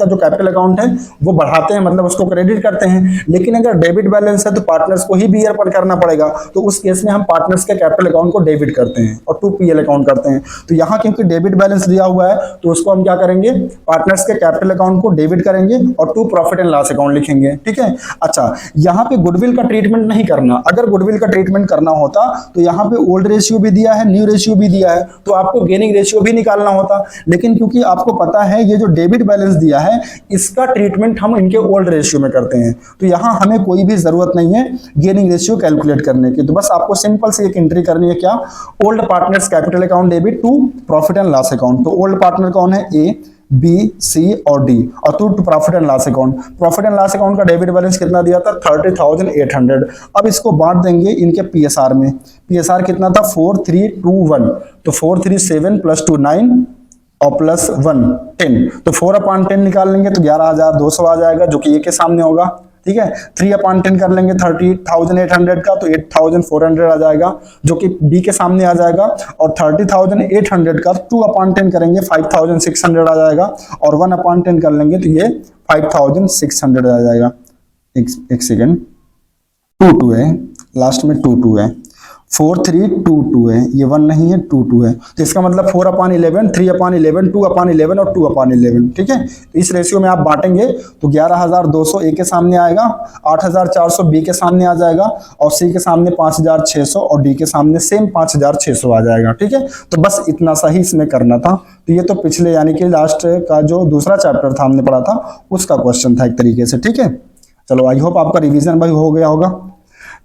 जो कैपिटल अकाउंट है वो बढ़ाते हैं, मतलब उसको क्रेडिट करते हैं। लेकिन अगर डेबिट बैलेंस है तो पार्टनर्स को ही बियर पर करना पड़ेगा, तो उस केस में हम पार्टनर्स के कैपिटल अकाउंट को डेबिट करते हैं और टू पीएल अकाउंट करते हैं। तो यहाँ क्योंकि डेबिट बैलेंस दिया हुआ है तो उसको हम क्या करेंगे, पार्टनर्स के कैपिटल अकाउंट को डेबिट करेंगे और to profit and loss account लिखेंगे। ठीक है, अच्छा यहाँ यहाँ पे गुडविल का ट्रीटमेंट नहीं करना। अगर गुडविल का ट्रीटमेंट करना होता तो यहाँ पे ओल्ड रेशियो भी दिया है, न्यू रेशियो भी दिया है, तो आपको गेनिंग रेशियो भी निकालना होता। लेकिन क्योंकि आपको पता है ये जो डेबिट बैलेंस दिया है इसका ट्रीटमेंट हम इनके ओल्ड रेशियो में करते हैं, तो यहाँ हमें कोई भी जरूरत नहीं है गेनिंग रेशियो कैलकुलेट करने की। तो बस आपको सिंपल से एक एंट्री करनी है, क्या, old partners capital account debit to profit and loss account. तो ओल्ड पार्टनर कौन है, ए, बी, सी और डी, और to profit and loss account. Profit and loss account का डेबिट बैलेंस कितना दिया था, 30,800। अब इसको बांट देंगे इनके पीएसआर में। पीएसआर कितना था, 4321, तो 437 प्लस 2 9 और प्लस 1 10, तो 4/10 निकाल लेंगे तो 11,200 आ जाएगा, जो कि ए के सामने होगा। ठीक है, 3/10 कर लेंगे 30,800 का, तो 8,400 आ जाएगा, जो कि बी के सामने आ जाएगा। और 30,800 का 2/10 करेंगे 5,600 आ जाएगा, और 1/10 कर लेंगे तो ये 5,600 आ जाएगा। एक सेकेंड, 2 है लास्ट में, 2 है, 4322 है, ये 1 नहीं है, 2 है, तो इसका मतलब 4/11, 3/11, 2/11 और 2/11। ठीक है, तो इस रेशियो में आप बांटेंगे तो 11,200 ए के सामने आएगा, 8,400 बी के सामने आ जाएगा, और सी के सामने 5,600 और डी के सामने सेम 5,600 आ जाएगा। ठीक है, तो बस इतना सा ही इसमें करना था। तो ये तो पिछले यानी कि लास्ट का जो दूसरा चैप्टर था हमने पढ़ा था उसका क्वेश्चन था एक तरीके से। ठीक है, चलो आई होप आपका रिवीजन भाई हो गया होगा।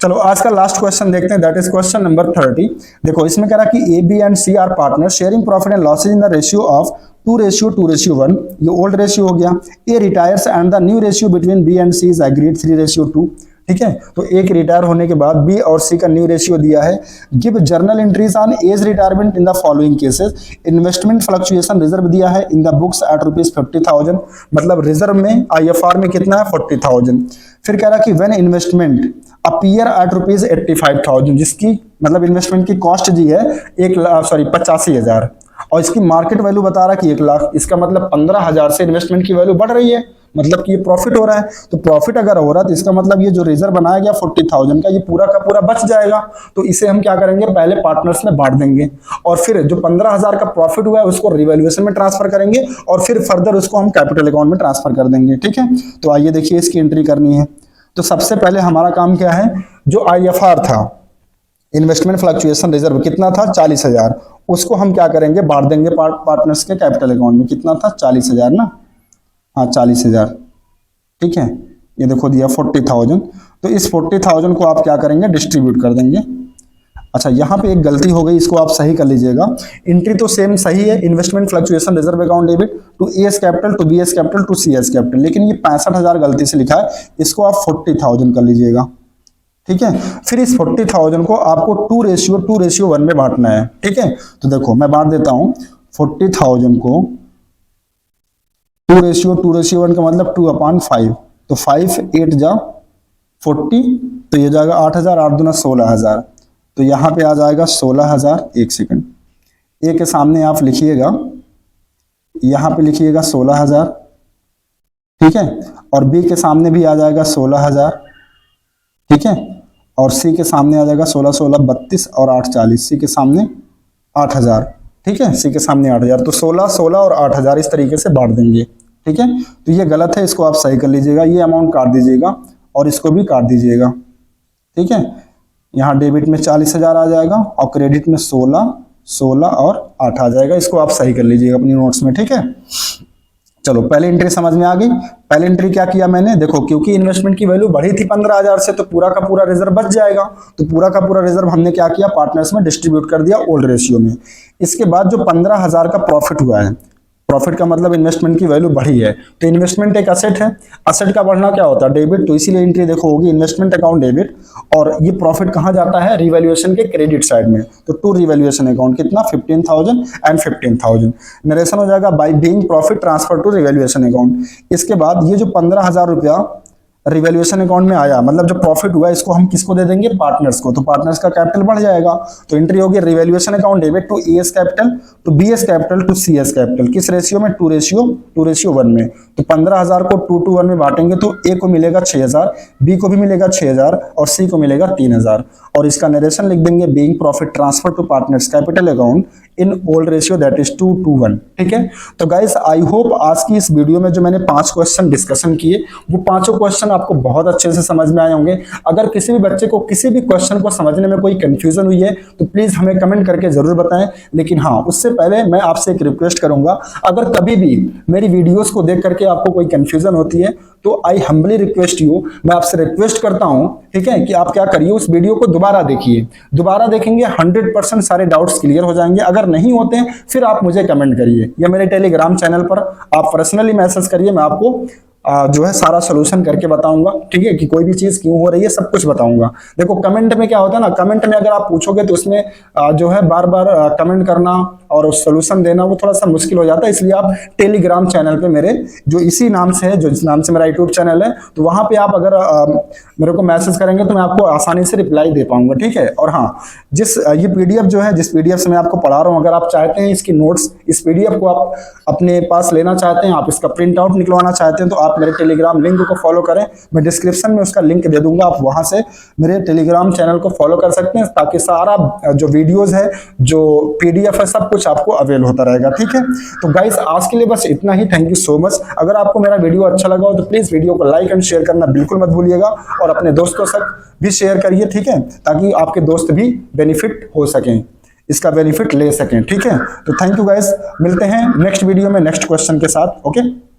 चलो आज का लास्ट क्वेश्चन देखते हैं, दैट इज क्वेश्चन नंबर 30। देखो इसमें कह रहा कि A, B and C are partner sharing profit and losses in the ratio of 2:2:1। ये ओल्ड रेशियो हो गया। A retires and the new ratio between B and C is agreed 3:2। ठीक है, तो एक रिटायर होने के बाद बी और सी का न्यू रेशियो दिया है। Give journal entries on A's retirement in the following cases. Investment fluctuation reserve दिया है इन द बुक्स एट ₹50,000, मतलब रिजर्व में आईएफआर में कितना है 40,000। फिर कह रहा कि व्हेन इन्वेस्टमेंट अपीयर एट ₹85,000, जिसकी मतलब इन्वेस्टमेंट की कॉस्ट जी है 85,000, और इसकी मार्केट वैल्यू बता रहा कि 1 लाख। इसका मतलब 15,000 से इन्वेस्टमेंट की वैल्यू बढ़ रही है, मतलब कि ये प्रॉफिट हो रहा है। तो प्रॉफिट अगर हो रहा है तो इसका मतलब ये जो रिजर्व बनाया गया 40,000 का, ये पूरा का पूरा बच जाएगा। तो इसे हम क्या करेंगे, पहले पार्टनर्स में बांट देंगे, और फिर जो 15,000 का प्रॉफिट हुआ है उसको रिवैल्यूएशन में ट्रांसफर करेंगे, और फिर फर्दर उसको हम कैपिटल अकाउंट में ट्रांसफर कर देंगे। ठीक है, तो आइए देखिए इसकी एंट्री करनी है। तो सबसे पहले हमारा काम क्या है, जो आईएफआर था इन्वेस्टमेंट फ्लक्चुएशन रिजर्व कितना था 40,000, उसको हम क्या करेंगे, बांट देंगे पार्टनर्स के कैपिटल अकाउंट में। कितना था 40,000 ना, हाँ 40,000। ठीक है, ये देखो दिया 40,000, तो इस 40,000 को आप क्या करेंगे, डिस्ट्रीब्यूट कर देंगे। अच्छा यहाँ पे एक गलती हो गई, इसको आप सही कर लीजिएगा। एंट्री तो सेम सही है, investment fluctuation reserve account debit to A's capital to B's capital to C's capital, लेकिन ये 65,000 गलती से लिखा है, इसको आप 40,000 कर लीजिएगा। ठीक है, फिर इस 40,000 को आपको 2:1 में बांटना है। ठीक है, तो देखो मैं बांट देता हूं 40,000 को 2:1 का मतलब 2/5, तो 5 8 जा 40, तो ये जाएगा 8,000, 8 दूना 16,000, तो यहाँ पे आ जाएगा 16,000। एक सेकंड, ए के सामने आप लिखिएगा, यहाँ पे लिखिएगा 16,000। ठीक है, और बी के सामने भी आ जाएगा 16,000। ठीक है, और सी के सामने आ जाएगा 16 16 32 और 8 40, सी के सामने 8,000। ठीक है, सी के सामने 8,000, तो 16 16 और 8,000 इस तरीके से बांट देंगे। ठीक है, तो ये गलत है, इसको आप सही कर लीजिएगा। ये अमाउंट काट दीजिएगा और इसको भी काट दीजिएगा। ठीक है, यहाँ डेबिट में 40,000 आ जाएगा और क्रेडिट में 16 16 और 8 आ जाएगा। इसको आप सही कर लीजिएगा अपनी नोट्स में। ठीक है, चलो पहली एंट्री समझ में आ गई। पहली एंट्री क्या किया मैंने, देखो क्योंकि इन्वेस्टमेंट की वैल्यू बढ़ी थी 15,000 से, तो पूरा का पूरा रिजर्व बच जाएगा। तो पूरा का पूरा रिजर्व हमने क्या किया, पार्टनर्स में डिस्ट्रीब्यूट कर दिया ओल्ड रेशियो में। इसके बाद जो 15,000 का प्रॉफिट हुआ है, प्रॉफिट का मतलब इन्वेस्टमेंट की वैल्यू बढ़ी है, तो इन्वेस्टमेंट एक असेट है, असेट का बढ़ना क्या होता है, डेबिट, तो इसीलिए एंट्री देखो होगी इन्वेस्टमेंट अकाउंट डेबिट, और ये प्रॉफिट कहाँ जाता है, रिवैल्यूएशन के क्रेडिट साइड में, तो टू रिवैल्यूएशन अकाउंट कितना 15,000 एंड 15,000 नरेशन हो जाएगा by being profit transfer to revaluation account. इसके बाद ये जो 15,000 रुपया रिवैल्यूएशन अकाउंट में आया, मतलब जो प्रॉफिट हुआ इसको हम किसको दे देंगे, पार्टनर्स को, तो पार्टनर्स का कैपिटल बढ़ जाएगा। तो एंट्री होगी revaluation account debit to A's capital to B's capital to C's capital, किस रेशियो में, 2:1 में। तो 15,000 को 2:1 में बांटेंगे तो ए को मिलेगा 6,000, बी को भी मिलेगा 6,000 और सी को मिलेगा 3,000, और इसका नरेशन लिख देंगे being profit transfer to partners capital account in old ratio that is 2:1। ठीक है, तो गाइस आई होप आज की इस वीडियो में जो मैंने 5 क्वेश्चन डिस्कशन किए वो पांचों क्वेश्चन आपको बहुत अच्छे से समझ में आए होंगे। अगर किसी भी बच्चे को किसी भी क्वेश्चन को समझने में कोई कंफ्यूजन हुई है तो प्लीज हमें कमेंट करके जरूर बताएं। लेकिन हाँ, उससे पहले मैं आपसे एक रिक्वेस्ट करूंगा, अगर कभी भी मेरी वीडियोस को देख करके आपको कोई कंफ्यूजन होती है तो आई हम्बली रिक्वेस्ट यू, मैं आपसे रिक्वेस्ट करता हूं, ठीक है, कि आप क्या करिए, उस वीडियो को दोबारा देखिए। दोबारा देखेंगे 100% सारे डाउट्स क्लियर हो जाएंगे। अगर नहीं होते हैं फिर आप मुझे कमेंट करिए या मेरे टेलीग्राम चैनल पर आप पर्सनली मैसेज करिए, मैं आपको जो है सारा सोल्यूशन करके बताऊंगा, ठीक है, कि कोई भी चीज क्यों हो रही है सब कुछ बताऊंगा। देखो कमेंट में क्या होता है ना, कमेंट में अगर आप पूछोगे तो उसमें जो है बार बार कमेंट करना और सोल्यूशन देना वो थोड़ा सा मुश्किल हो जाता है। इसलिए आप टेलीग्राम चैनल पे मेरे जो इसी नाम से है, जो इस नाम से मेरा यूट्यूब चैनल है, तो वहां पे आप अगर मेरे को मैसेज करेंगे तो मैं आपको आसानी से रिप्लाई दे पाऊंगा, ठीक है। और हाँ, ये पीडीएफ जो है, जिस पीडीएफ से मैं आपको पढ़ा रहा हूँ, अगर आप चाहते हैं इसकी नोट्स, इस पीडीएफ को आप अपने पास लेना चाहते हैं, आप इसका प्रिंट आउट निकलवाना चाहते हैं, तो आप मेरे टेलीग्राम लिंक को फॉलो करें। मैं डिस्क्रिप्शन में उसका लिंक दे दूंगा, आप वहां से मेरे टेलीग्राम चैनल को फॉलो कर सकते हैं, ताकि सारा जो वीडियोस है, जो पीडीएफ है, सब कुछ आपको अवेल होता रहेगा, ठीक है। तो गाइस आज के लिए बस इतना ही। Thank you so much. अगर आपको मेरा वीडियो अच्छा लगा हो तो प्लीज वीडियो को लाइक एंड शेयर करना बिल्कुल मत भूलिएगा, और अपने दोस्तों से भी शेयर करिए, ठीक है, ताकि आपके दोस्त भी बेनिफिट हो सकें, इसका बेनिफिट ले सकें, ठीक है। तो थैंक यू गाइस, मिलते हैं नेक्स्ट वीडियो में नेक्स्ट क्वेश्चन के साथ। ओके।